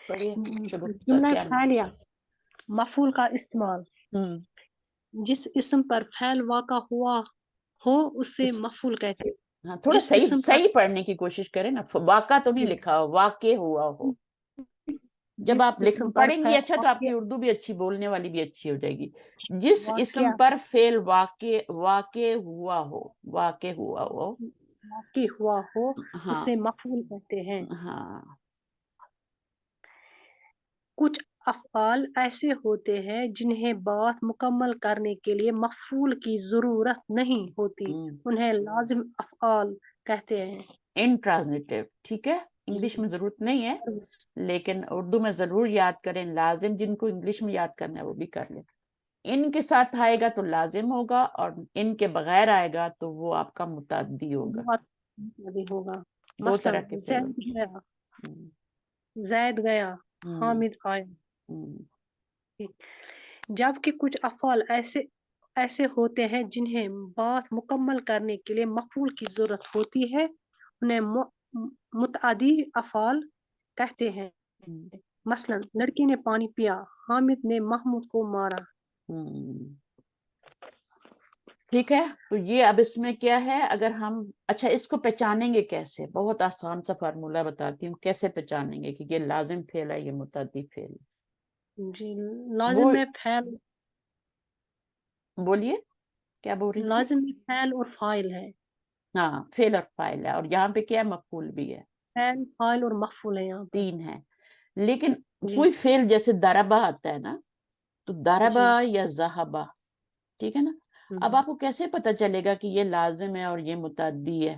A: پڑھیے شروع
B: جملہ
A: کر کے
B: فعلیہ مفعول کا استعمال. جس اسم پر فعل واقع ہوا ہو اسے مفعول کہتے ہیں.
A: ہاں تھوڑا
B: جس
A: صحیح
B: اسم پر
A: صحیح پڑھنے کی کوشش کریں نا. واقع تو نہیں لکھا ہو، واقع ہوا ہو. جب
B: جس
A: آپ
B: اسم پر
A: پڑھیں گی
B: فعل
A: اچھا تو آپ کی اردو بھی اچھی، بولنے والی بھی اچھی ہو جائے گی. جس اسم
B: واقع
A: پر فعل واقع ہوا ہو، واقع ہوا ہو،
B: واقع ہوا ہو
A: ہاں
B: اسے مفعول کہتے ہیں.
A: ہاں
B: کچھ افعال ایسے ہوتے ہیں جنہیں بات مکمل کرنے کے لیے مفعول کی ضرورت نہیں ہوتی، انہیں لازم افعال کہتے ہیں.
A: انٹرانزیٹیو. ٹھیک ہے. انگلش میں ضرورت نہیں ہے، لیکن اردو میں ضرور یاد کریں. لازم جن کو انگلش میں یاد کرنا ہے وہ بھی کر لیں. ان کے ساتھ آئے گا تو لازم ہوگا، اور ان کے بغیر آئے گا تو وہ آپ کا متعدی ہوگا.
B: ہوگا.
A: دو
B: مثلا
A: طرح کے فعل
B: زید
A: ہوتے
B: گیا،
A: ہیں.
B: زید گیا، حامد آیا. جبکہ کچھ افعال ایسے ایسے ہوتے ہیں جنہیں بات مکمل کرنے کے لیے مفعول کی ضرورت ہوتی ہے انہیں متعدی افعال کہتے ہیں. مثلا لڑکی نے پانی پیا، حامد نے محمود کو مارا.
A: ٹھیک ہے، تو یہ اب اس میں کیا ہے، اگر ہم اچھا اس کو پہچانیں گے کیسے، بہت آسان سا فارمولہ بتاتی ہوں کیسے پہچانیں گے کہ یہ لازم فعل ہے، یہ متعدی فعل ہے.
B: جی لازم میں فعل،
A: بولیے کیا بول رہی تھی؟
B: لازم میں فعل اور فاعل ہے.
A: ہاں فعل اور فاعل ہے، اور یہاں پہ کیا ہے، مفعول بھی ہے،
B: فعل فاعل اور مفعول ہے یہاں پر.
A: 3 ہے. لیکن
B: جی
A: کوئی فعل جیسے ضربہ آتا ہے نا، تو ضربہ
B: جی
A: یا ذہبہ، ٹھیک ہے نا، اب آپ کو کیسے پتہ چلے گا کہ یہ لازم ہے اور یہ متعدی ہے،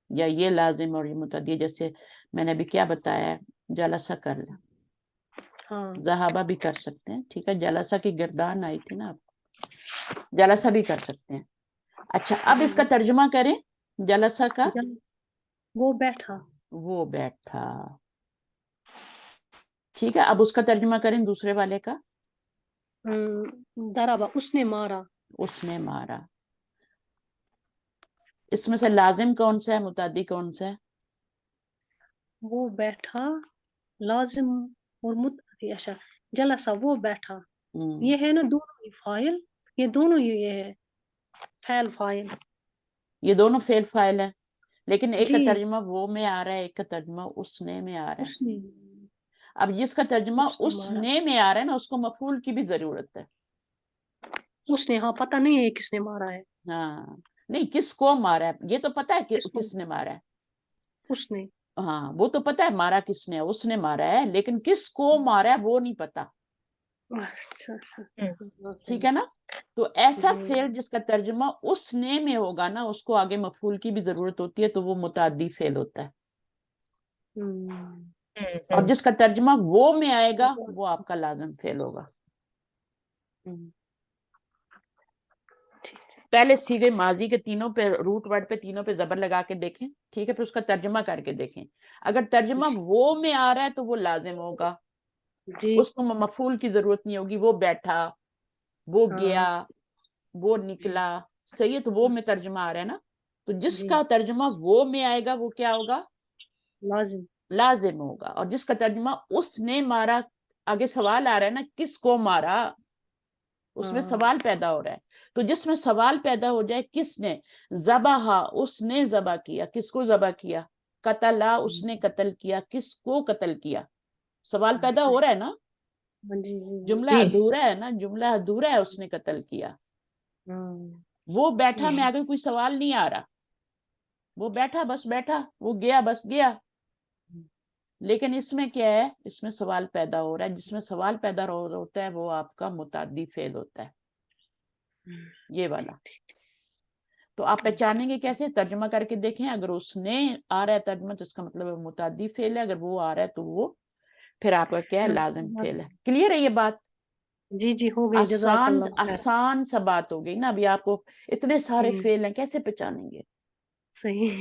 A: یا یہ لازم اور یہ متعدی ہے؟ جیسے میں نے ابھی کیا بتایا ہے، جلسہ کر لیں،
B: ہاں
A: ذہبہ بھی کر سکتے ہیں، ٹھیک ہے، جلسہ کی گردان آئی تھی نا، آپ جلسہ بھی کر سکتے ہیں. اچھا اب اس کا ترجمہ کریں، جلسہ کا،
B: جل وہ بیٹھا.
A: وہ بیٹھا، ٹھیک ہے. اب اس کا ترجمہ کریں دوسرے والے کا،
B: ضربہ اس نے مارا.
A: اس نے مارا. اس میں سے لازم کون سا ہے، متعدی کون سا ہے؟
B: وہ بیٹھا لازم اور متعدی. اچھا جلسہ وہ بیٹھا، یہ ہے نا دونوں ہی فاعل، یہ دونوں ہی یہ ہے فعل فاعل.
A: یہ دونوں فعل فاعل ہیں، لیکن ایک کا
B: جی
A: ترجمہ وہ میں آ رہا ہے، ایک کا ترجمہ اس نے میں آ رہا ہے.
B: اس نے
A: اب جس کا ترجمہ اس
B: مارا،
A: نے میں آ رہا ہے نا، اس کو مفعول کی بھی ضرورت ہے.
B: اس نے، ہاں پتہ نہیں ہے کس نے مارا ہے.
A: ہاں نہیں، کس کو مارا ہے یہ تو پتا ہے کہ
B: کس کو؟
A: کس نے مارا ہے.
B: اس نے.
A: ہاں وہ تو پتا ہے مارا کس نے، اس نے مارا ہے، لیکن کس کو مارا ہے وہ نہیں پتا.
B: اچھا
A: ٹھیک ہے نا، تو ایسا
B: جی
A: فعل جس کا ترجمہ اس نے میں ہوگا نا، اس کو آگے مفعول کی بھی ضرورت ہوتی ہے، تو وہ متعدی فعل ہوتا ہے. اور جس کا ترجمہ وہ میں آئے گا وہ آپ کا لازم فعل ہوگا. پہلے سیغے ماضی کے تینوں پہ، روٹ ورڈ پہ تینوں پہ زبر لگا کے دیکھیں، ٹھیک ہے، پھر اس کا ترجمہ کر کے دیکھیں. اگر ترجمہ وہ میں آ رہا ہے تو وہ لازم ہوگا،
B: جی
A: اس کو مفعول کی ضرورت نہیں ہوگی. وہ بیٹھا، وہ
B: ہاں
A: گیا، وہ
B: جی
A: نکلا، صحیح ہے، تو وہ میں ترجمہ آ رہا ہے نا. تو جس
B: جی
A: کا ترجمہ وہ میں آئے گا وہ کیا ہوگا،
B: لازم.
A: لازم ہوگا. اور جس کا ترجمہ اس نے مارا، آگے سوال آ رہا ہے نا، کس کو مارا، اس میں
B: ہاں
A: سوال پیدا ہو رہا ہے. تو جس میں سوال پیدا ہو جائے، کس نے، ذبح، اس نے ذبح کیا، کس کو ذبح کیا، قتلا، اس نے قتل کیا، کس کو قتل کیا، سوال پیدا ہو رہا ہے نا،
B: جی جی
A: جملہ
C: جی
A: ادھورا ہے نا، جملہ ادھورا ہے، اس نے قتل کیا.
B: ہاں
A: وہ بیٹھا میں آگے کوئی سوال نہیں آ رہا، وہ بیٹھا بس بیٹھا، وہ گیا بس گیا. لیکن اس میں کیا ہے، اس میں سوال پیدا ہو رہا ہے. جس میں سوال پیدا ہوتا ہے وہ آپ کا متعدی فعل ہوتا ہے، یہ والا. تو آپ پہچانیں گے کیسے، ترجمہ کر کے دیکھیں. اگر اس نے آ رہا ہے ترجمہ تو اس کا مطلب متعدی فعل ہے، اگر وہ آ رہا ہے تو وہ پھر آپ کا کیا ہے، لازم فعل ہے. کلیئر ہے یہ بات؟
B: جی جی ہو گئی، جزاک اللہ خیر.
A: آسان سا بات ہو گئی نا. ابھی آپ کو اتنے سارے
B: ہوں،
A: فعل ہیں، کیسے پہچانیں گے؟
B: صحیح.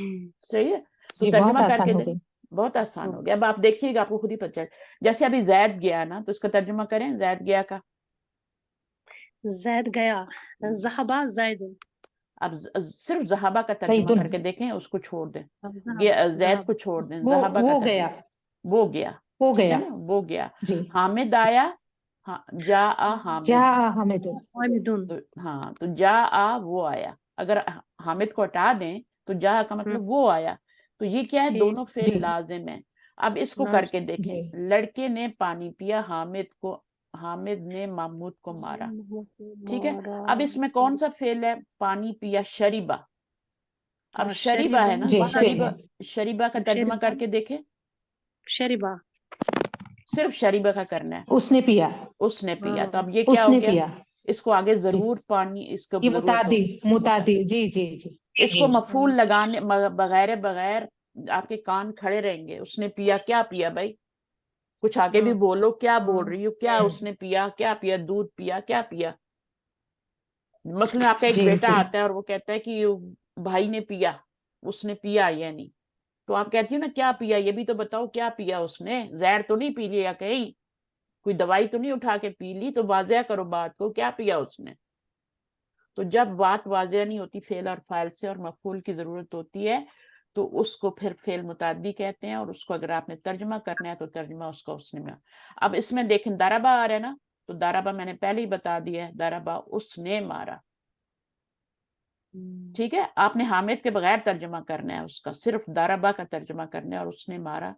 A: صحیح ہے، تو
C: یہ
A: ترجمہ
C: بہت
A: کر
C: آسان
A: کے
C: ہو
A: دیں.
C: گئی.
A: بہت آسان ہو گیا. اب آپ دیکھیے گا، آپ کو خود ہی پتہ چلے. جیسے ابھی زید گیا نا، تو اس کا ترجمہ کریں، زید گیا کا.
B: زید گیا، ذهب زید.
A: اب صرف ذہابہ کا ترجمہ
C: زیدن
A: کر کے دیکھیں، اس کو چھوڑ دیں،
B: ذهب
A: زید کو
B: ذهب
A: چھوڑ دیں.
C: وہ
A: ذہابہ کا
C: وہ
A: ترجمہ
C: گیا
A: وہ گیا،
C: وہ
A: ٹھیک ہے
C: گیا.
A: نا، وہ گیا.
C: جی.
A: حامد آیا، جا
C: جا
A: حامد،
C: حامد.
B: حامد.
A: تو ہاں، تو جا وہ آیا. اگر حامد کو ہٹا دیں تو جا کا مطلب وہ آیا. تو یہ کیا ہے،
B: ٹھیک.
A: دونوں فعل
C: جی
A: لازم ہیں. اب اس کو کر
B: لازم.
A: کے دیکھیں،
C: جی
A: لڑکے نے پانی پیا، حامد نے محمود کو مارا. ٹھیک ہے، اب اس میں کون سا فعل ہے، پانی پیا، شریبہ. اب شریبہ
B: شریبہ
A: ہے نا،
C: جی فعل
A: شریبہ،
C: ہے.
A: شریبہ کا ترجمہ
B: شریبہ
A: کر کے دیکھیں.
B: شریبہ
A: صرف شریبہ کا کرنا ہے،
C: اس نے پیا.
A: اس نے پیا.
B: ہاں
A: تو اب یہ کیا
C: اس
A: ہو
C: نے
A: گیا،
C: پیا.
A: اس کو آگے
C: جی
A: ضرور پانی، اس کو
C: یہ
A: ضرورت ہو.
C: متعدی. جی جی جی
A: اس کو
C: جی.
A: مفعول لگانے بغیر آپ کے کان کھڑے رہیں گے. اس نے پیا، کیا پیا بھائی، کچھ آگے بھی
B: ہاں
A: بولو، کیا بول
B: ہاں
A: رہی ہو، کیا اس نے پیا، کیا پیا، دودھ پیا، کیا پیا. مثلا آپ کا ایک
C: جی
A: بیٹا
C: جی
A: آتا ہے اور وہ کہتا ہے کہ بھائی نے پیا، اس نے پیا یا نہیں. تو آپ کہتی ہیں نا کیا پیا، یہ بھی تو بتاؤ کیا پیا اس نے، زہر تو نہیں پی لیا کہیں، کوئی دوائی تو نہیں اٹھا کے پی لی، تو واضح کرو بات کو، کیا پیا اس نے. تو جب بات واضح نہیں ہوتی فعل اور فاعل سے اور مفعول کی ضرورت ہوتی ہے تو اس کو پھر فعل متعدی کہتے ہیں، اور اس کو اگر آپ نے ترجمہ کرنا ہے تو ترجمہ اس کا اس نے میں. اب اس میں دیکھیں ضربہ آ رہا ہے نا، تو ضربہ میں نے پہلے ہی بتا دیا ہے، ضربہ اس نے مارا. ٹھیک ہے، آپ نے حامد کے بغیر ترجمہ کرنا ہے، اس کا صرف ضربہ کا ترجمہ کرنا ہے اور اس نے مارا.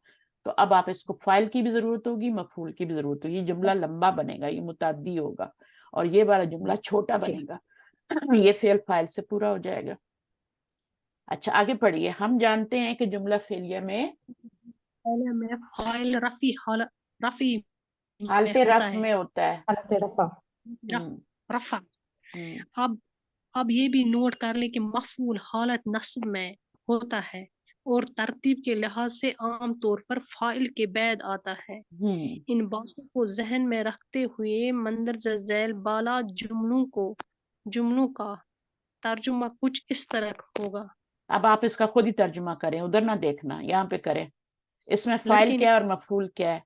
A: تو اب آپ اس کو فاعل کی بھی ضرورت ہوگی، مفعول کی بھی ضرورت ہوگی. یہ جملہ لمبا بنے گا، یہ متعدی ہوگا، اور یہ والا جملہ چھوٹا بنے گا. یہ فعل فاعل سے پورا ہو جائے گا. اچھا آگے پڑھیے. ہم جانتے ہیں کہ جملہ فعلیہ میں
B: پہلے میں فاعل رفع رفع
A: حالت
B: میں ہوتا
A: رفع
B: ہے،
A: میں ہوتا ہے.
C: حالت رفع.
B: رفع.
A: ہم
B: اب یہ بھی نوٹ کر لیں کہ مفعول حالت نصب میں ہوتا ہے اور ترتیب کے لحاظ سے عام طور پر فاعل کے بعد آتا ہے. ان باتوں کو ذہن میں رکھتے ہوئے مندرجہ ذیل بالا جملوں کا ترجمہ کچھ اس طرح ہوگا.
A: اب آپ اس کا خود ہی ترجمہ کریں، ادھر نہ دیکھنا، یہاں پہ کریں. اس میں فاعل
B: لڑکے نے
A: کیا ہے اور مفعول کیا ہے؟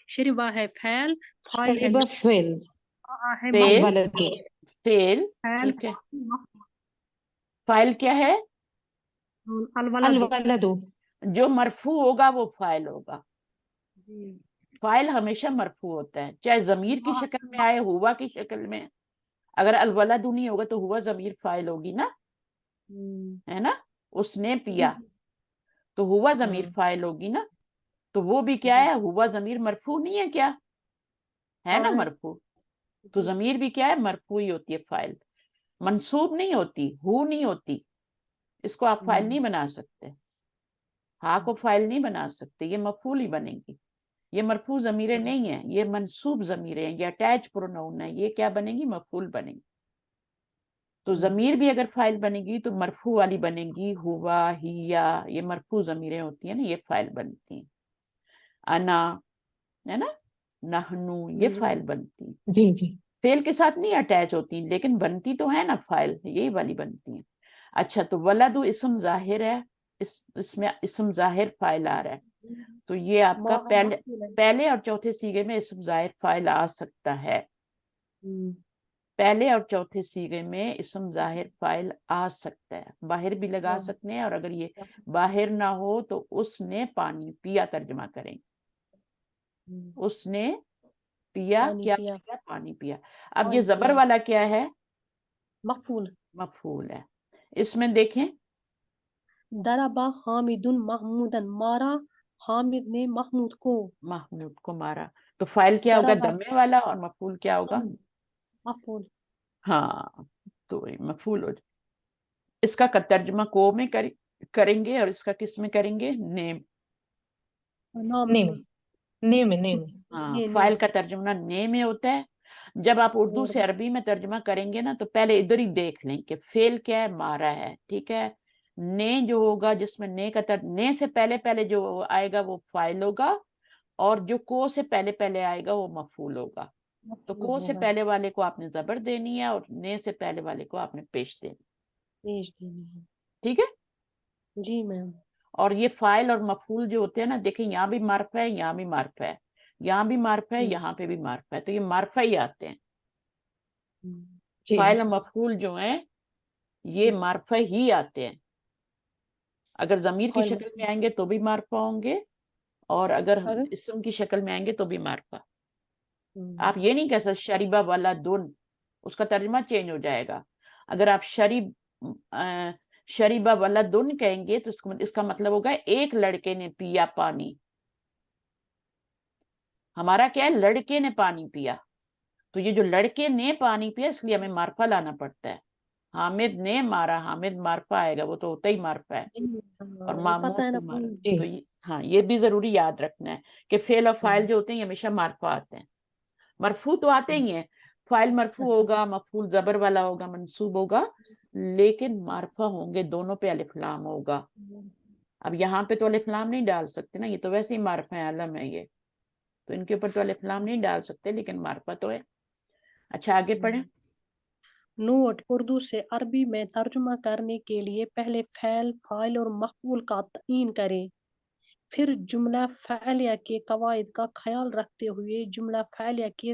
B: شربہ ہے فعل، فاعل ہے
C: شربہ فعل،
B: ہے
A: فعل
C: الولد
A: فعل
B: فعل
A: ٹھیک ہے. فاعل کیا ہے؟
B: الولد.
C: الولد.
A: جو مرفوع ہوگا وہ فاعل ہوگا. فاعل ہمیشہ مرفوع ہوتا ہے، چاہے ضمیر کی شکل میں آئے، ہوا کی شکل میں. اگر الولد نہیں ہوگا تو ہوا ضمیر فاعل ہوگی نا، ہے نا. اس نے پیا تو ہوا ضمیر فاعل ہوگی نا. تو وہ بھی کیا ہے؟ ہوا ضمیر مرفوع نہیں ہے کیا؟ ہے نا مرفوع. تو ضمیر بھی کیا ہے؟ مرفوع ہی ہوتی ہے. فاعل منصوب نہیں ہوتی، ہو نہیں ہوتی. اس کو آپ فاعل نہیں بنا سکتے، ہاں کو فاعل نہیں بنا سکتے، یہ مفعول ہی بنے گی. یہ مرفوع ضمیریں نہیں ہیں، یہ منصوب ضمیریں ہیں، یہ اٹیچ پروناؤن ہے. یہ کیا بنے گی؟ مفعول بنے گی. تو ضمیر بھی اگر فاعل بنے گی تو مرفوع والی بنے گی، ہوا، ہیا. یہ مرفوع ضمیریں ہوتی ہیں نا، یہ فاعل بنتی ہیں. انا ہے نا، نحنو، یہ فاعل بنتی ہیں.
C: جی جی.
A: فعل کے ساتھ نہیں اٹیچ ہوتی لیکن بنتی تو ہے نا فاعل، یہی والی بنتی ہیں. اچھا تو ولد اسم ظاہر ہے، اس میں اسم ظاہر فاعل آ رہا ہے. تو یہ آپ کا پہلے اور چوتھے صیغے میں اسم ظاہر فاعل آ سکتا ہے. پہلے اور چوتھے صیغے میں اسم ظاہر فاعل آ سکتا ہے. باہر بھی لگا سکتے ہیں، اور اگر یہ باہر نہ ہو تو اس نے پانی پیا ترجمہ کریں. اس نے پیا، کیا پیا؟ پانی پیا. اب یہ زبر والا کیا ہے؟
B: مفعول.
A: مفعول ہے. اس میں دیکھیں
B: ضربہ حامد محمودن، مارا حامد نے محمود کو.
A: محمود کو مارا. تو فاعل کیا ہوگا؟ دمے والا. اور مفعول کیا ہوگا؟
B: مفعول.
A: ہاں تو مفعول ہو جائے. اس کا ترجمہ کو میں کریں گے اور اس کا کس میں کریں گے؟ نیم.
C: نیم.
A: ہاں فاعل کا ترجمہ نے میں ہوتا ہے. جب آپ اردو سے عربی میں ترجمہ کریں گے نا تو پہلے ادھر ہی دیکھ لیں کہ فعل کیا ہے؟ مارا ہے. ٹھیک ہے. نے جو ہوگا، جس میں نے کا نے سے پہلے جو آئے گا وہ فاعل ہوگا، اور جو کو سے پہلے آئے گا وہ مفعول ہوگا. تو کو سے پہلے والے کو آپ نے زبر دینی ہے اور نے سے پہلے والے کو آپ نے پیش دینی. ٹھیک ہے
B: جی میم.
A: اور یہ فاعل اور مفعول جو ہوتے ہیں نا، دیکھیں یہاں بھی معرفہ ہے، یہاں بھی معرفہ ہے، یہاں بھی معرفہ ہے، یہاں پہ بھی معرفہ ہے. تو یہ معرفہ ہی آتے ہیں. فاعل اور مفعول جو ہیں یہ معرفہ ہی آتے ہیں. اگر ضمیر کی شکل میں آئیں گے تو بھی معرفہ ہوں گے، اور اگر اسم کی شکل میں آئیں گے تو بھی معرفہ. آپ یہ نہیں کہہ سکتے شریبہ والا دن، اس کا ترجمہ چینج ہو جائے گا. اگر آپ شریبہ والا دن کہیں گے تو اس کا مطلب ہوگا ایک لڑکے نے پیا پانی. ہمارا کیا ہے؟ لڑکے نے پانی پیا. تو یہ جو لڑکے نے پانی پیا اس لیے ہمیں معرفہ لانا پڑتا ہے. حامد نے مارا، حامد معرفہ آئے گا، وہ تو ہوتا ہی معرفہ ہے. اور معمول کو مارا. تو ہاں یہ بھی ضروری یاد رکھنا ہے کہ فعل اور فاعل جو ہوتے ہیں یہ ہمیشہ معرفہ آتے ہیں. مرفوع تو آتے ہی ہیں، فاعل مرفوع ہوگا، مفعول زبر والا ہوگا، منصوب ہوگا، لیکن معرفہ ہوں گے، دونوں پہ الف لام ہوگا. اب یہاں پہ تو الف لام نہیں ڈال سکتے نا، یہ تو ویسے ہی معرفہ ہے، علم ہے یہ، تو ان کے اوپر تو الف لام نہیں ڈال سکتے، لیکن معرفہ تو ہے. اچھا آگے پڑھیں.
B: نوٹ: اردو سے عربی میں ترجمہ کرنے کے لیے پہلے فعل، فاعل اور مفعول کا تعین کریں، پھر جملہ فعلیہ کے قواعد کا خیال رکھتے ہوئے جملہ فعلیہ کے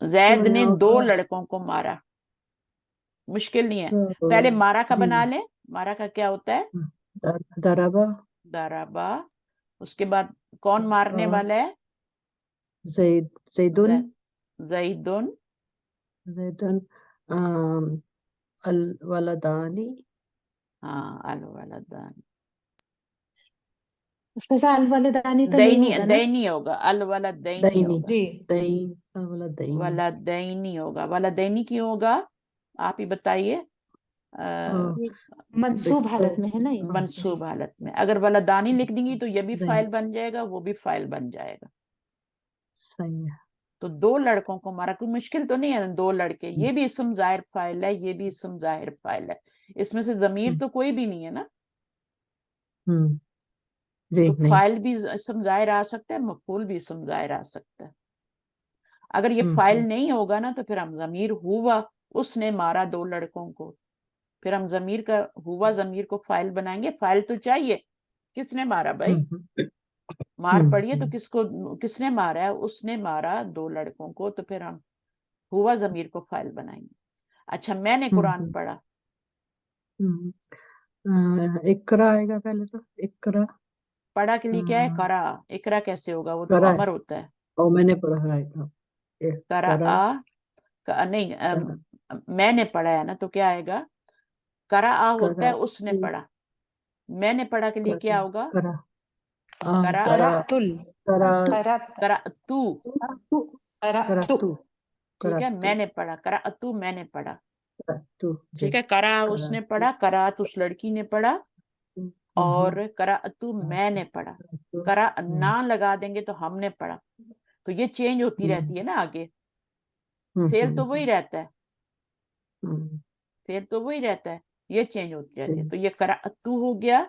A: زید
E: تو
A: نے
E: یہاں
A: 2
E: کا
A: لڑکوں کو مارا. مشکل نہیں ہے.
E: تو
A: پہلے مارا کا
E: جی
A: بنا لیں. مارا کا کیا ہوتا ہے؟
E: ضربہ
A: ضربہ. اس کے بعد کون مارنے والا ہے؟
E: زیدن
A: زیدن.
E: زیدن الولدانی
A: ہاں الولدان.
C: استاذہ الولدانی تو نہیں
A: دینی
C: ہوگا نا؟
A: دینی ہوگا. الولدینی
E: دینی
A: ہوگا.
C: جی
E: دین الولدین
A: ولدینی ہوگا. ولدینی کیوں ہوگا آپ ہی بتائیے.
C: منصوب حالت میں ہے نا یہ؟
A: منصوب حالت میں. اگر ولدانی لکھ دیں گی تو یہ بھی
E: دین
A: فائل بن جائے گا، وہ بھی فائل بن جائے گا.
E: صحیح ہے.
A: تو 2 لڑکوں کو مارا. کوئی مشکل تو نہیں ہے نا. 2 لڑکے، یہ بھی اسم ظاہر فاعل ہے، یہ بھی اسم ظاہر فاعل ہے. اس میں سے ضمیر تو کوئی بھی نہیں ہے نا.
E: جی
A: تو
E: نہیں.
A: فاعل بھی اسم ظاہر آ سکتا ہے، مفعول بھی اسم ظاہر آ سکتا ہے. اگر یہ فاعل نہیں ہوگا نا تو پھر ہم ضمیر ہوا، اس نے مارا 2 لڑکوں کو، پھر ہم ضمیر کا ہوا ضمیر کو فاعل بنائیں گے. فاعل تو چاہیے. کس نے مارا بھائی؟ مار پڑیے تو کس نے مارا ہے؟ اس نے مارا 2 لڑکوں کو، تو پھر ہم ہوا ضمیر کو فاعل بنائیں گے. اچھا میں نے قرآن پڑھا.
E: اقرا آئے گا پہلے تو. اقرا
A: پڑھا کے لیے کیا ہے؟ کرا. اقرا کیسے ہوگا؟ وہ تو
E: کرا
A: امر ہوتا ہے.
E: اور میں نے پڑھا ہے تھا.
A: کرا نہیں، میں نے پڑھا ہے نا، تو کیا آئے گا؟ کرا ہوتا ہے اس نے پڑھا. میں نے پڑھا کے لیے کیا ہوگا؟
E: کرا
A: کرا
C: قرأت قرأت
A: کرا تو.
C: قرأت
A: ٹھیک ہے، میں نے پڑھا. کرا تو میں نے پڑھا.
E: تو
A: ٹھیک ہے. کرا اس نے پڑھا، کرات اس لڑکی نے پڑھا، اور کرا تو میں نے پڑھا. کرا نہ لگا دیں گے تو ہم نے پڑھا. تو یہ چینج ہوتی رہتی ہے نا آگے. فعل تو وہی رہتا ہے. فعل تو وہی رہتا ہے، یہ چینج ہوتی رہتی ہے. تو یہ کرا تو ہو گیا.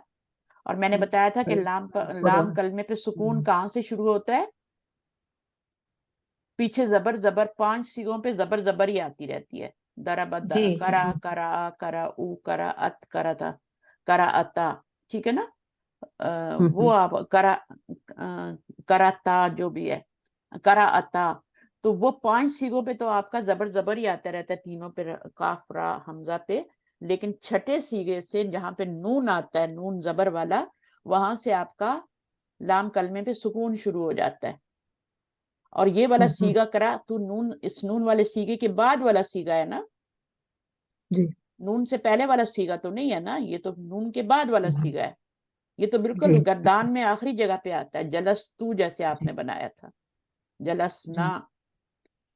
A: اور میں نے بتایا تھا کہ لام کلمے پہ سکون کہاں سے شروع ہوتا ہے؟ پیچھے زبر 5 سیغوں پہ زبر ہی آتی رہتی ہے. دربت
C: جی
A: کرا کرا کرا او کرا ات کرا تھا کرا اتا. ٹھیک ہے نا. وہ آپ کراتا جو بھی ہے کرا اتا، تو وہ 5 سیغوں پہ تو آپ کا زبر ہی آتا رہتا ہے تینوں پہ، کاف را حمزہ پہ. لیکن چھٹے سیغے سے جہاں پہ نون آتا ہے، نون زبر والا، وہاں سے آپ کا لام کلمے پہ سکون شروع ہو جاتا ہے. اور یہ والا سیگا کرا تو نون، اس نون والے سیگے کے بعد والا سیگا ہے نا.
E: جی
A: نون سے پہلے والا سیگا تو نہیں ہے نا، یہ تو نون کے بعد والا سیگا ہے. یہ تو بالکل گردان میں آخری جگہ پہ آتا ہے. جلستو جیسے آپ نے بنایا تھا، جلسنا،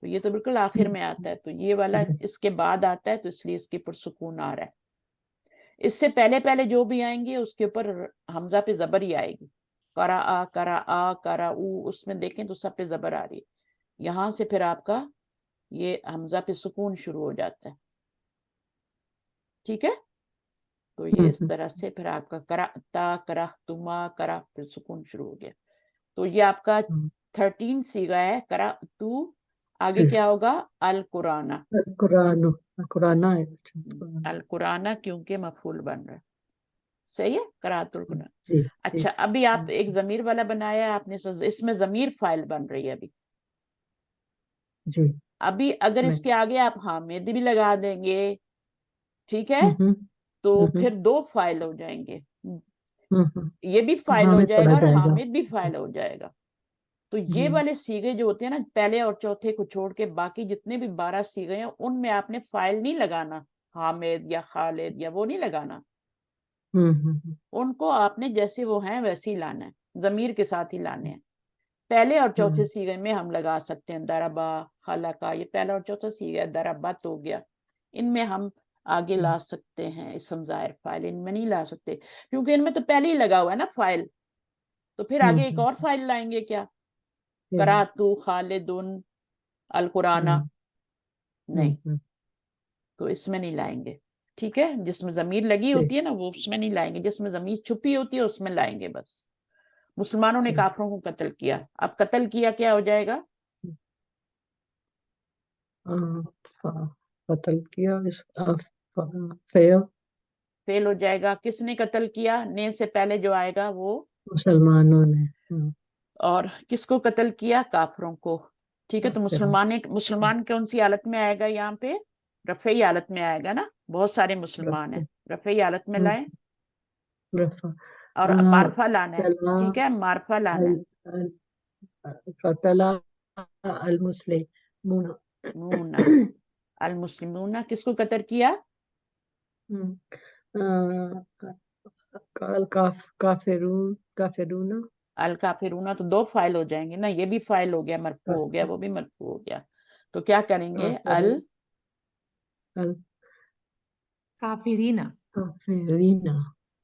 A: تو یہ تو بالکل آخر میں آتا ہے. تو یہ والا اس کے بعد آتا ہے، تو اس لیے اس کے اوپر سکون آ رہا ہے. اس سے پہلے جو بھی آئیں گے اس کے اوپر حمزہ پہ زبر ہی آئے گی. کرا آ کرا او، اس میں دیکھیں تو سب پہ زبر آ رہی ہے. یہاں سے پھر آپ کا یہ حمزہ پہ سکون شروع ہو جاتا ہے. ٹھیک ہے. تو یہ اس طرح سے پھر آپ کا کرا کرا تما کرا، پھر سکون شروع ہو گیا. تو یہ آپ کا 13 سیغہ ہے. کرا تو آگے کیا ہوگا؟ القرآن.
E: قرآن
A: القرآن کیونکہ مفعول بن رہا ہے. صحیح ہے. قرأت القرآن.
E: جی
A: اچھا ابھی آپ ایک ضمیر والا بنایا ہے آپ نے، اس میں ضمیر فاعل بن رہی ہے ابھی.
E: جی
A: ابھی اگر اس کے آگے آپ حامد بھی لگا دیں گے، ٹھیک ہے، تو پھر 2 فاعل ہو جائیں گے. یہ بھی فاعل ہو
E: حامد
A: جائے
E: پڑھا
A: گا اور
E: جائے گا.
A: حامد بھی فاعل ہو جائے گا. تو یہ والے سیغے جو ہوتے ہیں نا، پہلے اور چوتھے کو چھوڑ کے باقی جتنے بھی 12 سیغے ہیں ان میں آپ نے فاعل نہیں لگانا. حامد یا خالد یا وہ نہیں لگانا. ان کو آپ نے جیسے وہ ہیں ویسے ہی لانا ہے، ضمیر کے ساتھ ہی لانے ہیں. پہلے اور چوتھے سیغے میں ہم لگا سکتے ہیں دربا، خلقا، یہ پہلا اور چوتھا سیغہ ہے. دربت ہو گیا. ان میں ہم آگے لا سکتے ہیں اسم ظاہر فاعل. ان میں نہیں لا سکتے کیونکہ ان میں تو پہلے ہی لگا ہوا ہے نا فاعل. تو پھر آگے ایک اور فاعل لائیں گے کیا؟ کراتو خالدن القرآن. نہیں، تو اس میں نہیں لائیں گے. ٹھیک ہے. جس میں ضمیر لگی ہوتی ہے نا وہ اس میں نہیں لائیں گے، جس میں ضمیر چھپی ہوتی ہے اس میں لائیں گے بس. مسلمانوں نے کافروں کو قتل کیا. اب قتل کیا کیا ہو جائے گا؟
E: قتل کیا فعل
A: فعل ہو جائے گا. کس نے قتل کیا؟ نے سے پہلے جو آئے گا وہ.
E: مسلمانوں نے.
A: اور کس کو قتل کیا؟ کافروں کو. ٹھیک ہے. تو مسلمان کون سی حالت میں آئے گا یہاں پہ؟ رفعی حالت میں آئے گا نا. بہت سارے مسلمان ہیں. رفعی حالت میں لائیں
E: رفع
A: اور معرفہ لانا ہے.
E: تلا
A: ٹھیک ہے, معرفہ لانا ہے.
E: فتلا المسلمون
A: مونا المسلمون کس کو قطر کیا؟
E: کافرون
A: الکافرون. تو دو فائل ہو جائیں گے نا, یہ بھی فائل ہو گیا, مرفوع ہو گیا, وہ بھی مرفوع ہو گیا. تو کیا کریں گے؟
C: کافرینا.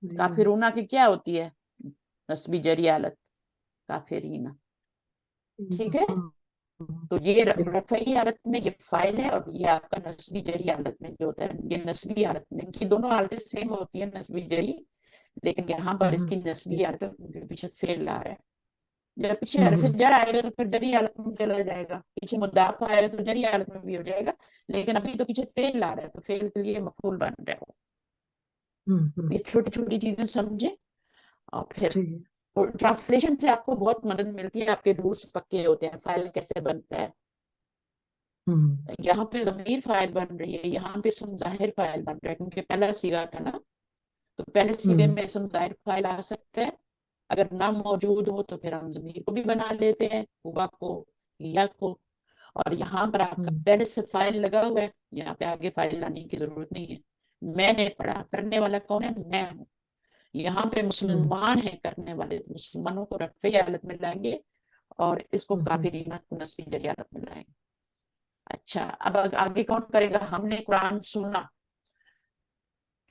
A: کافرون کی کیا ہوتی ہے؟ نسبی جری حالت, کافرین. ٹھیک ہے, تو یہ رفعی حالت میں یہ فائل ہے, اور یہ آپ کا نسبی جری حالت میں جو ہوتا ہے, یہ نسبی حالت میں. ان کی دونوں حالتیں سیم ہوتی ہیں, نسبی جری, لیکن یہاں پر اس کی نسبی حالت پیچھے فعل آ رہا ہے. جب پیچھے حرف جر آئے گا تو پھر جری حالت میں چلا جائے گا. پیچھے مضاف آئے گا تو جری حالت میں بھی ہو جائے گا, لیکن ابھی تو پیچھے فعل آ رہا ہے, تو فعل کے لیے مفعول بن رہا ہے. یہ چھوٹی چھوٹی چیزیں سمجھیں, اور پھر ٹرانسلیشن سے آپ کو بہت مدد ملتی ہے. آپ کے رولز پکے ہوتے ہیں, فائل کیسے بنتا ہے. یہاں پہ ضمیر فاعل بن رہی ہے, یہاں پہ اسم ظاہر فاعل بن رہا ہے, کیونکہ پہلا صیغہ تھا نا, تو پہلے صیغے میں اسم ظاہر فاعل آ سکتا ہے. اگر نہ موجود ہو تو پھر ہم ضمیر کو بھی بنا لیتے ہیں, ہوا کو, یا کو. اور یہاں پر آپ کا پہلے سے فاعل لگا ہوا ہے, یہاں پہ آگے فاعل لانے کی ضرورت نہیں ہے. میں نے پڑھا, کرنے والا کون ہے؟ میں ہوں. یہاں پہ مسلمان ہیں کرنے والے, مسلمانوں کو رفعی حالت میں لائیں گے, اور اس کو کافرین کو نسبی جری حالت میں لائیں گے. اچھا, اب آگے کون کرے گا؟ ہم نے قرآن سنا.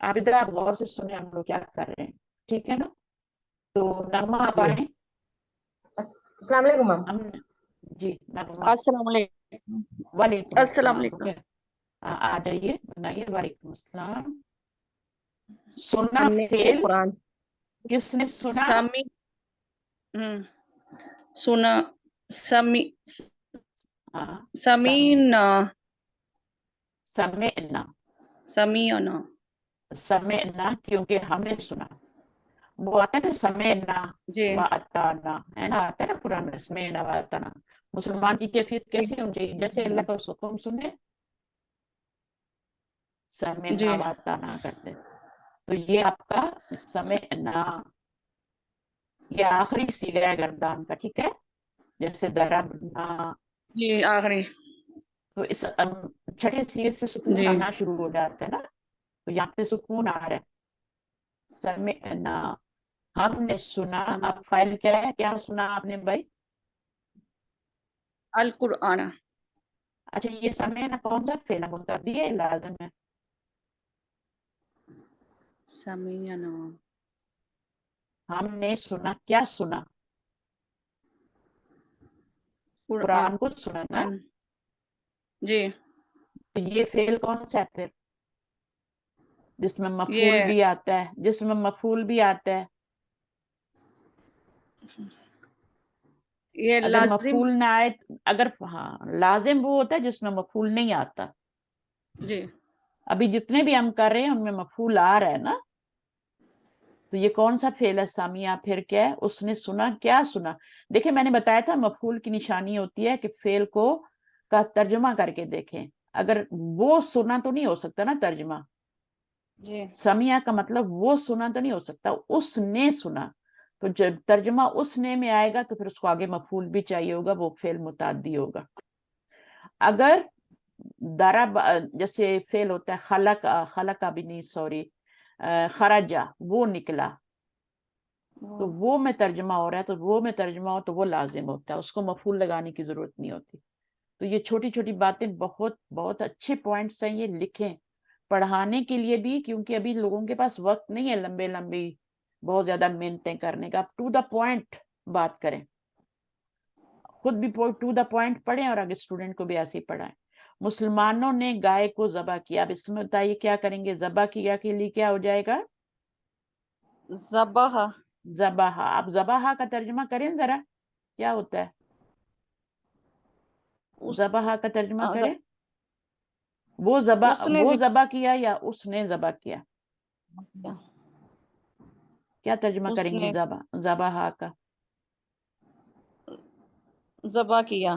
A: آپ ادھر آپ غور سے سنیں ہم لوگ کیا کر رہے ہیں, ٹھیک ہے نا. تو نغمہ آپ آئیں.
F: السلام علیکم میم.
A: جی نغمہ.
H: السلام علیکم.
A: وعلیکم
H: السلام
A: السلام.
H: علیکم.
A: آ جائیے, بنائیے. وعلیکم السلام. سننا
F: ہم نے
A: فعل,
F: قرآن
A: کس نے سنا؟
H: سامی سنا سمی سمینا
A: سمعنا.
H: سمینا
A: سمعنا کیونکہ ہم نے سنا. وہ آتا ہے نا سمعنا
H: جی
A: واتانا, ہے نا, آتا ہے نا قرآن میں سمعنا واتانا. مسلمان کی کیفیت کیسی ہونی چاہیے؟ جیسے اللہ کا حکم سنے, سمعنا
H: جی
A: واتانا کرتے. تو یہ آپ کا سمعنا, یہ آخری صیغہ ہے گردان کا, ٹھیک ہے. جیسے ضربنا,
H: جی آخری.
A: تو اس چھٹے صیغے سے سکون
H: جی
A: آنا شروع ہو جاتا ہے نا, تو یہاں پہ سکون آ رہا ہے. سمعنا, ہم نے سنا. اب فائل کیا ہے؟ کیا سنا آپ نے بھائی؟
H: القرآن.
A: اچھا, یہ سمعنا کون سا فعل ہے؟ متعدی ہے لازم ہے؟
H: سمینا
A: ہم نے سنا. کیا سنا؟ قرآن کو سنا نا.
H: جی
A: تو یہ فعل کون سا ہے پھر؟ جس میں مفعول
H: یہ
A: بھی آتا ہے, جس میں مفعول بھی آتا ہے.
H: یہ
A: اگر
H: لازم.
A: مفعول نہ آئے, اگر ہاں لازم وہ ہوتا ہے جس میں مفعول نہیں آتا.
H: جی
A: ابھی جتنے بھی ہم کر رہے ہیں ان میں مفعول آ رہا ہے نا. تو یہ کون سا فعل ہے سامعہ؟ پھر کیا ہے؟ اس نے سنا. کیا سنا؟ دیکھیں میں نے بتایا تھا مفعول کی نشانی ہوتی ہے کہ فعل کو کا ترجمہ کر کے دیکھیں. اگر وہ سنا تو نہیں ہو سکتا نا ترجمہ.
H: جی
A: سمیع کا مطلب وہ سنا تو نہیں ہو سکتا, اس نے سنا. تو جب ترجمہ اس نے میں آئے گا تو پھر اس کو آگے مفعول بھی چاہیے ہوگا, وہ فعل متعدی ہوگا. اگر ضرب جیسے فعل ہوتا ہے خلق, خلق بھی نہیں سوری, خرجا, وہ نکلا, تو وہ میں ترجمہ ہو رہا ہے, تو وہ میں ترجمہ ہو تو وہ لازم ہوتا ہے, اس کو مفعول لگانے کی ضرورت نہیں ہوتی. تو یہ چھوٹی چھوٹی باتیں بہت بہت اچھے پوائنٹس ہیں, یہ لکھیں پڑھانے کے لیے بھی, کیونکہ ابھی لوگوں کے پاس وقت نہیں ہے لمبے لمبی بہت زیادہ محنتیں کرنے کا. ٹو دا پوائنٹ بات کریں, خود بھی ٹو دا پوائنٹ پڑھیں اور آگے اسٹوڈنٹ کو بھی ایسے ہی پڑھائیں. مسلمانوں نے گائے کو ذبح کیا. اب اس میں بتائیے کیا کریں گے؟ ذبح کیا کے لیے کیا ہو جائے گا؟
H: ذبح.
A: ذبح. اب ذبح کا ترجمہ کریں ذرا, کیا ہوتا ہے ذبح کا ترجمہ کریں؟ وہ ذبح کیا یا اس نے ذبح کیا؟ کیا ترجمہ کریں گے ذبح کا؟
H: ذبح کیا.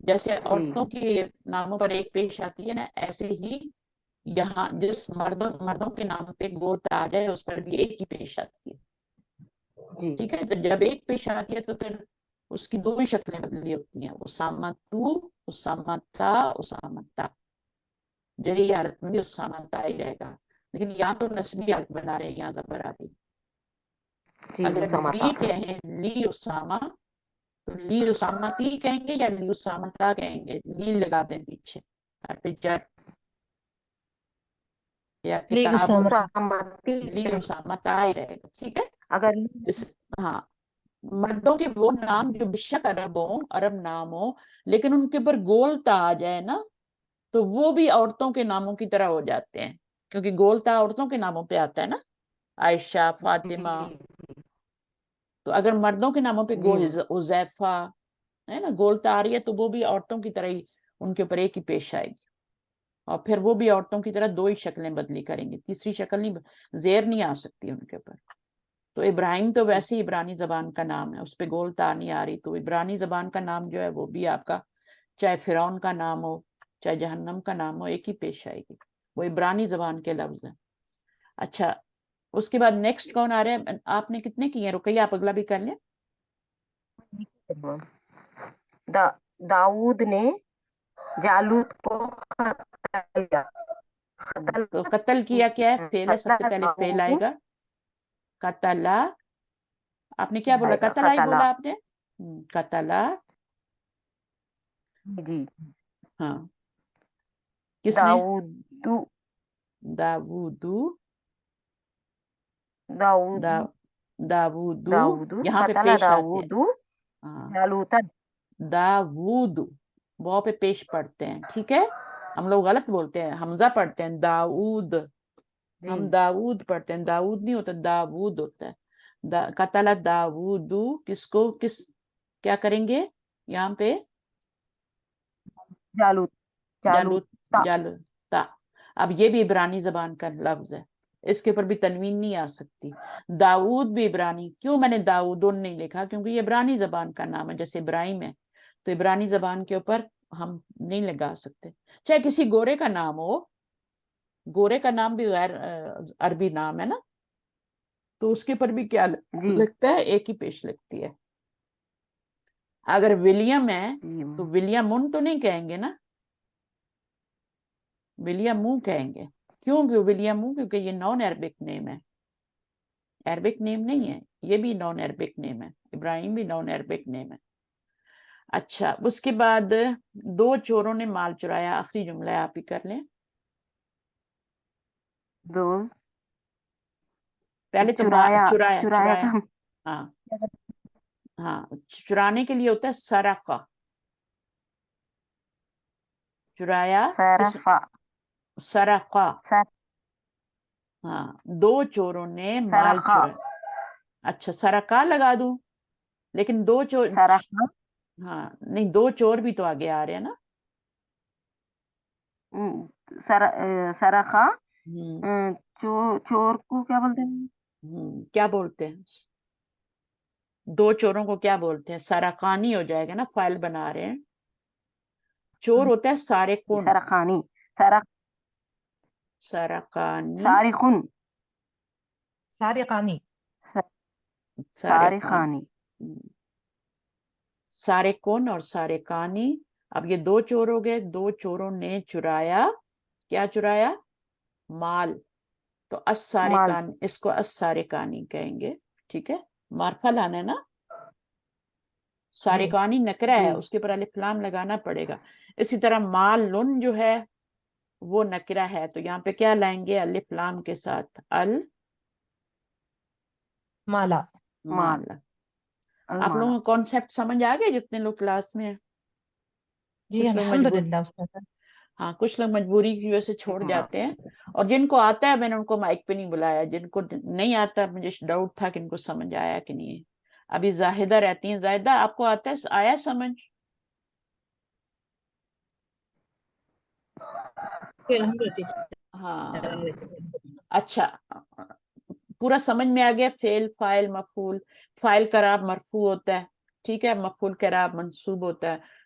A: جیسے عورتوں کے ناموں پر ایک پیش آتی ہے نا، ایسے ہی یہاں جس مردوں کے نام پہ گول تا آ جائے اس پر بھی ایک ہی پیش آتی ہے، ٹھیک ہے؟ تو جب ایک پیش آتی ہے تو پھر اس کی دو ہی شکلیں بدلی ہوتی ہیں، اسامتو، اسامتا، اسامتا، جہی حالت میں بھی اسامتا ہی رہے گا، لیکن یہاں تو نسبی حالت بنا رہے ہیں، یہاں زبر آ رہی۔ اگر لی کہیں لی اسامہ تو لی اسامتی کہیں گے یا لی اسامتا کہیں گے، لی لگا دیں پیچھے، یا
C: لی
A: کتاب
F: اسامتی
A: لی اسامتا ہی رہے گا، ٹھیک ہے؟
F: اگر
A: ہاں، مردوں کے وہ نام جو بشک عرب ہوں، عرب نام ہوں، لیکن ان کے اوپر گول تا آ جائے نا تو وہ بھی عورتوں کے ناموں کی طرح ہو جاتے ہیں، کیونکہ گول تا عورتوں کے ناموں پہ آتا ہے نا، عائشہ، فاطمہ۔ تو اگر مردوں کے ناموں پہ حذیفہ ہے نا گول تا آ رہی ہے تو وہ بھی عورتوں کی طرح ہی ان کے اوپر ایک ہی پیش آئے گی، اور پھر وہ بھی عورتوں کی طرح دو ہی شکلیں بدلی کریں گے، تیسری شکل نہیں، زیر نہیں آ سکتی ان کے اوپر۔ تو ابراہیم تو ویسے ہی عبرانی زبان کا نام ہے، اس پہ گول تا نہیں آ رہی، تو عبرانی زبان کا نام جو ہے وہ بھی آپ کا چاہے فرعون کا نام ہو چاہے جہنم کا نام ہو ایک ہی پیش آئے گی، وہ عبرانی زبان کے لفظ ہیں۔ اچھا، اس کے بعد نیکسٹ کون آ رہے ہیں؟ آپ نے کتنے کیے ہیں رقیہ؟ آپ اگلا بھی کر لیں۔
F: داؤد نے جالوت کو قتل کیا۔
A: تو قتل کیا کیا ہے؟ فعل ہے، سب سے پہلے فعل آئے گا، قتلا۔ آپ نے کیا بولا؟ قتلا ہی بولا آپ نے، قتلا،
F: جی،
A: ہاں، کس نے؟
F: داؤد
A: داودو یہاں پہ
F: قتل
A: پیش آتے ہیں،
F: داؤد
A: ہاں،
F: جالوت۔
A: داود واو پہ پیش پڑھتے ہیں، ٹھیک ہے؟ ہم لوگ غلط بولتے ہیں، حمزہ پڑھتے ہیں داؤد، ہم داود پڑھتے ہیں، داؤد نہیں ہوتا، داود ہوتا ہے۔ قتل داود، کس کو کیا کریں گے یہاں پہ؟ جالوتا۔ اب یہ بھی عبرانی زبان کا لفظ ہے، اس کے اوپر بھی تنوین نہیں آ سکتی۔ داؤد بھی عبرانی، کیوں میں نے داؤدن نہیں لکھا؟ کیونکہ یہ عبرانی زبان کا نام ہے، جیسے ابراہیم ہے تو عبرانی زبان کے اوپر ہم نہیں لگا سکتے، چاہے کسی گورے کا نام ہو، گورے کا نام بھی غیر عربی نام ہے نا، تو اس کے اوپر بھی کیا لگتا ہے؟ ایک ہی پیش لگتی ہے۔ اگر ولیم ہے تو ولیمن تو نہیں کہیں گے نا، ولیمو کہیں گے، کیوں ولیمو؟ کیونکہ یہ نان عربک نیم ہے، عربک نیم نہیں ہے، یہ بھی نان عربک نیم ہے، ابراہیم بھی نان عربک نیم ہے۔ اچھا، اس کے بعد دو چوروں نے مال چرایا، آخری جملہ آپ ہی کر لیں۔ پہلے تو چرایا، ہاں ہاں، چرانے کے لیے ہوتا ہے سرقہ، چرایا، سرقہ، ہاں، دو چوروں نے مال چرایا۔ اچھا، سرقہ لگا دوں، لیکن دو چور، ہاں نہیں، دو چور بھی تو آگے آ رہے ہیں نا،
F: سرقہ، چور کو کیا بولتے ہیں؟
A: کیا بولتے ہیں؟ دو چوروں کو کیا بولتے ہیں؟ سرقانی ہو جائے گا نا، فائل بنا رہے ہیں، چور ہوتا ہے سارقون،
F: سرقانی،
A: سرقانی،
C: سارقانی،
F: سارقانی،
A: سارقون اور سارقانی۔ اب یہ دو چور ہو گئے، دو چوروں نے چرایا، کیا چرایا؟ مال، تو السارقان، اس کو السارقانی کہیں گے، ٹھیک ہے؟ معرفہ لانا ہے نا، سارقانی نکرہ ہے، اس کے پر الف لام لگانا پڑے گا۔ اسی طرح مال لن جو ہے وہ نکرہ ہے، تو یہاں پہ کیا لائیں گے؟ الف لام کے ساتھ
C: مالا،
A: مال۔ آپ لوگوں کو کانسیپٹ سمجھ آ گئے جتنے لوگ کلاس میں ہیں؟
C: جی
A: کچھ لوگ مجبور،
C: الحمدللہ استاذہ۔
A: ہاں کچھ لوگ مجبوری کی وجہ سے چھوڑ جاتے ہیں، اور جن کو آتا ہے میں نے ان کو مائک پہ نہیں بلایا، جن کو نہیں آتا مجھے ڈاؤٹ تھا کہ ان کو سمجھ آیا کہ نہیں۔ ابھی زاہدہ رہتی ہیں، زاہدہ آپ کو آتا ہے، آیا سمجھ؟ ہاں، اچھا، پورا سمجھ میں آ گیا؟ فعل، فاعل، مفعول، فاعل کراب مرفوع ہوتا ہے، ٹھیک ہے، مفعول کراب منصوب ہوتا ہے،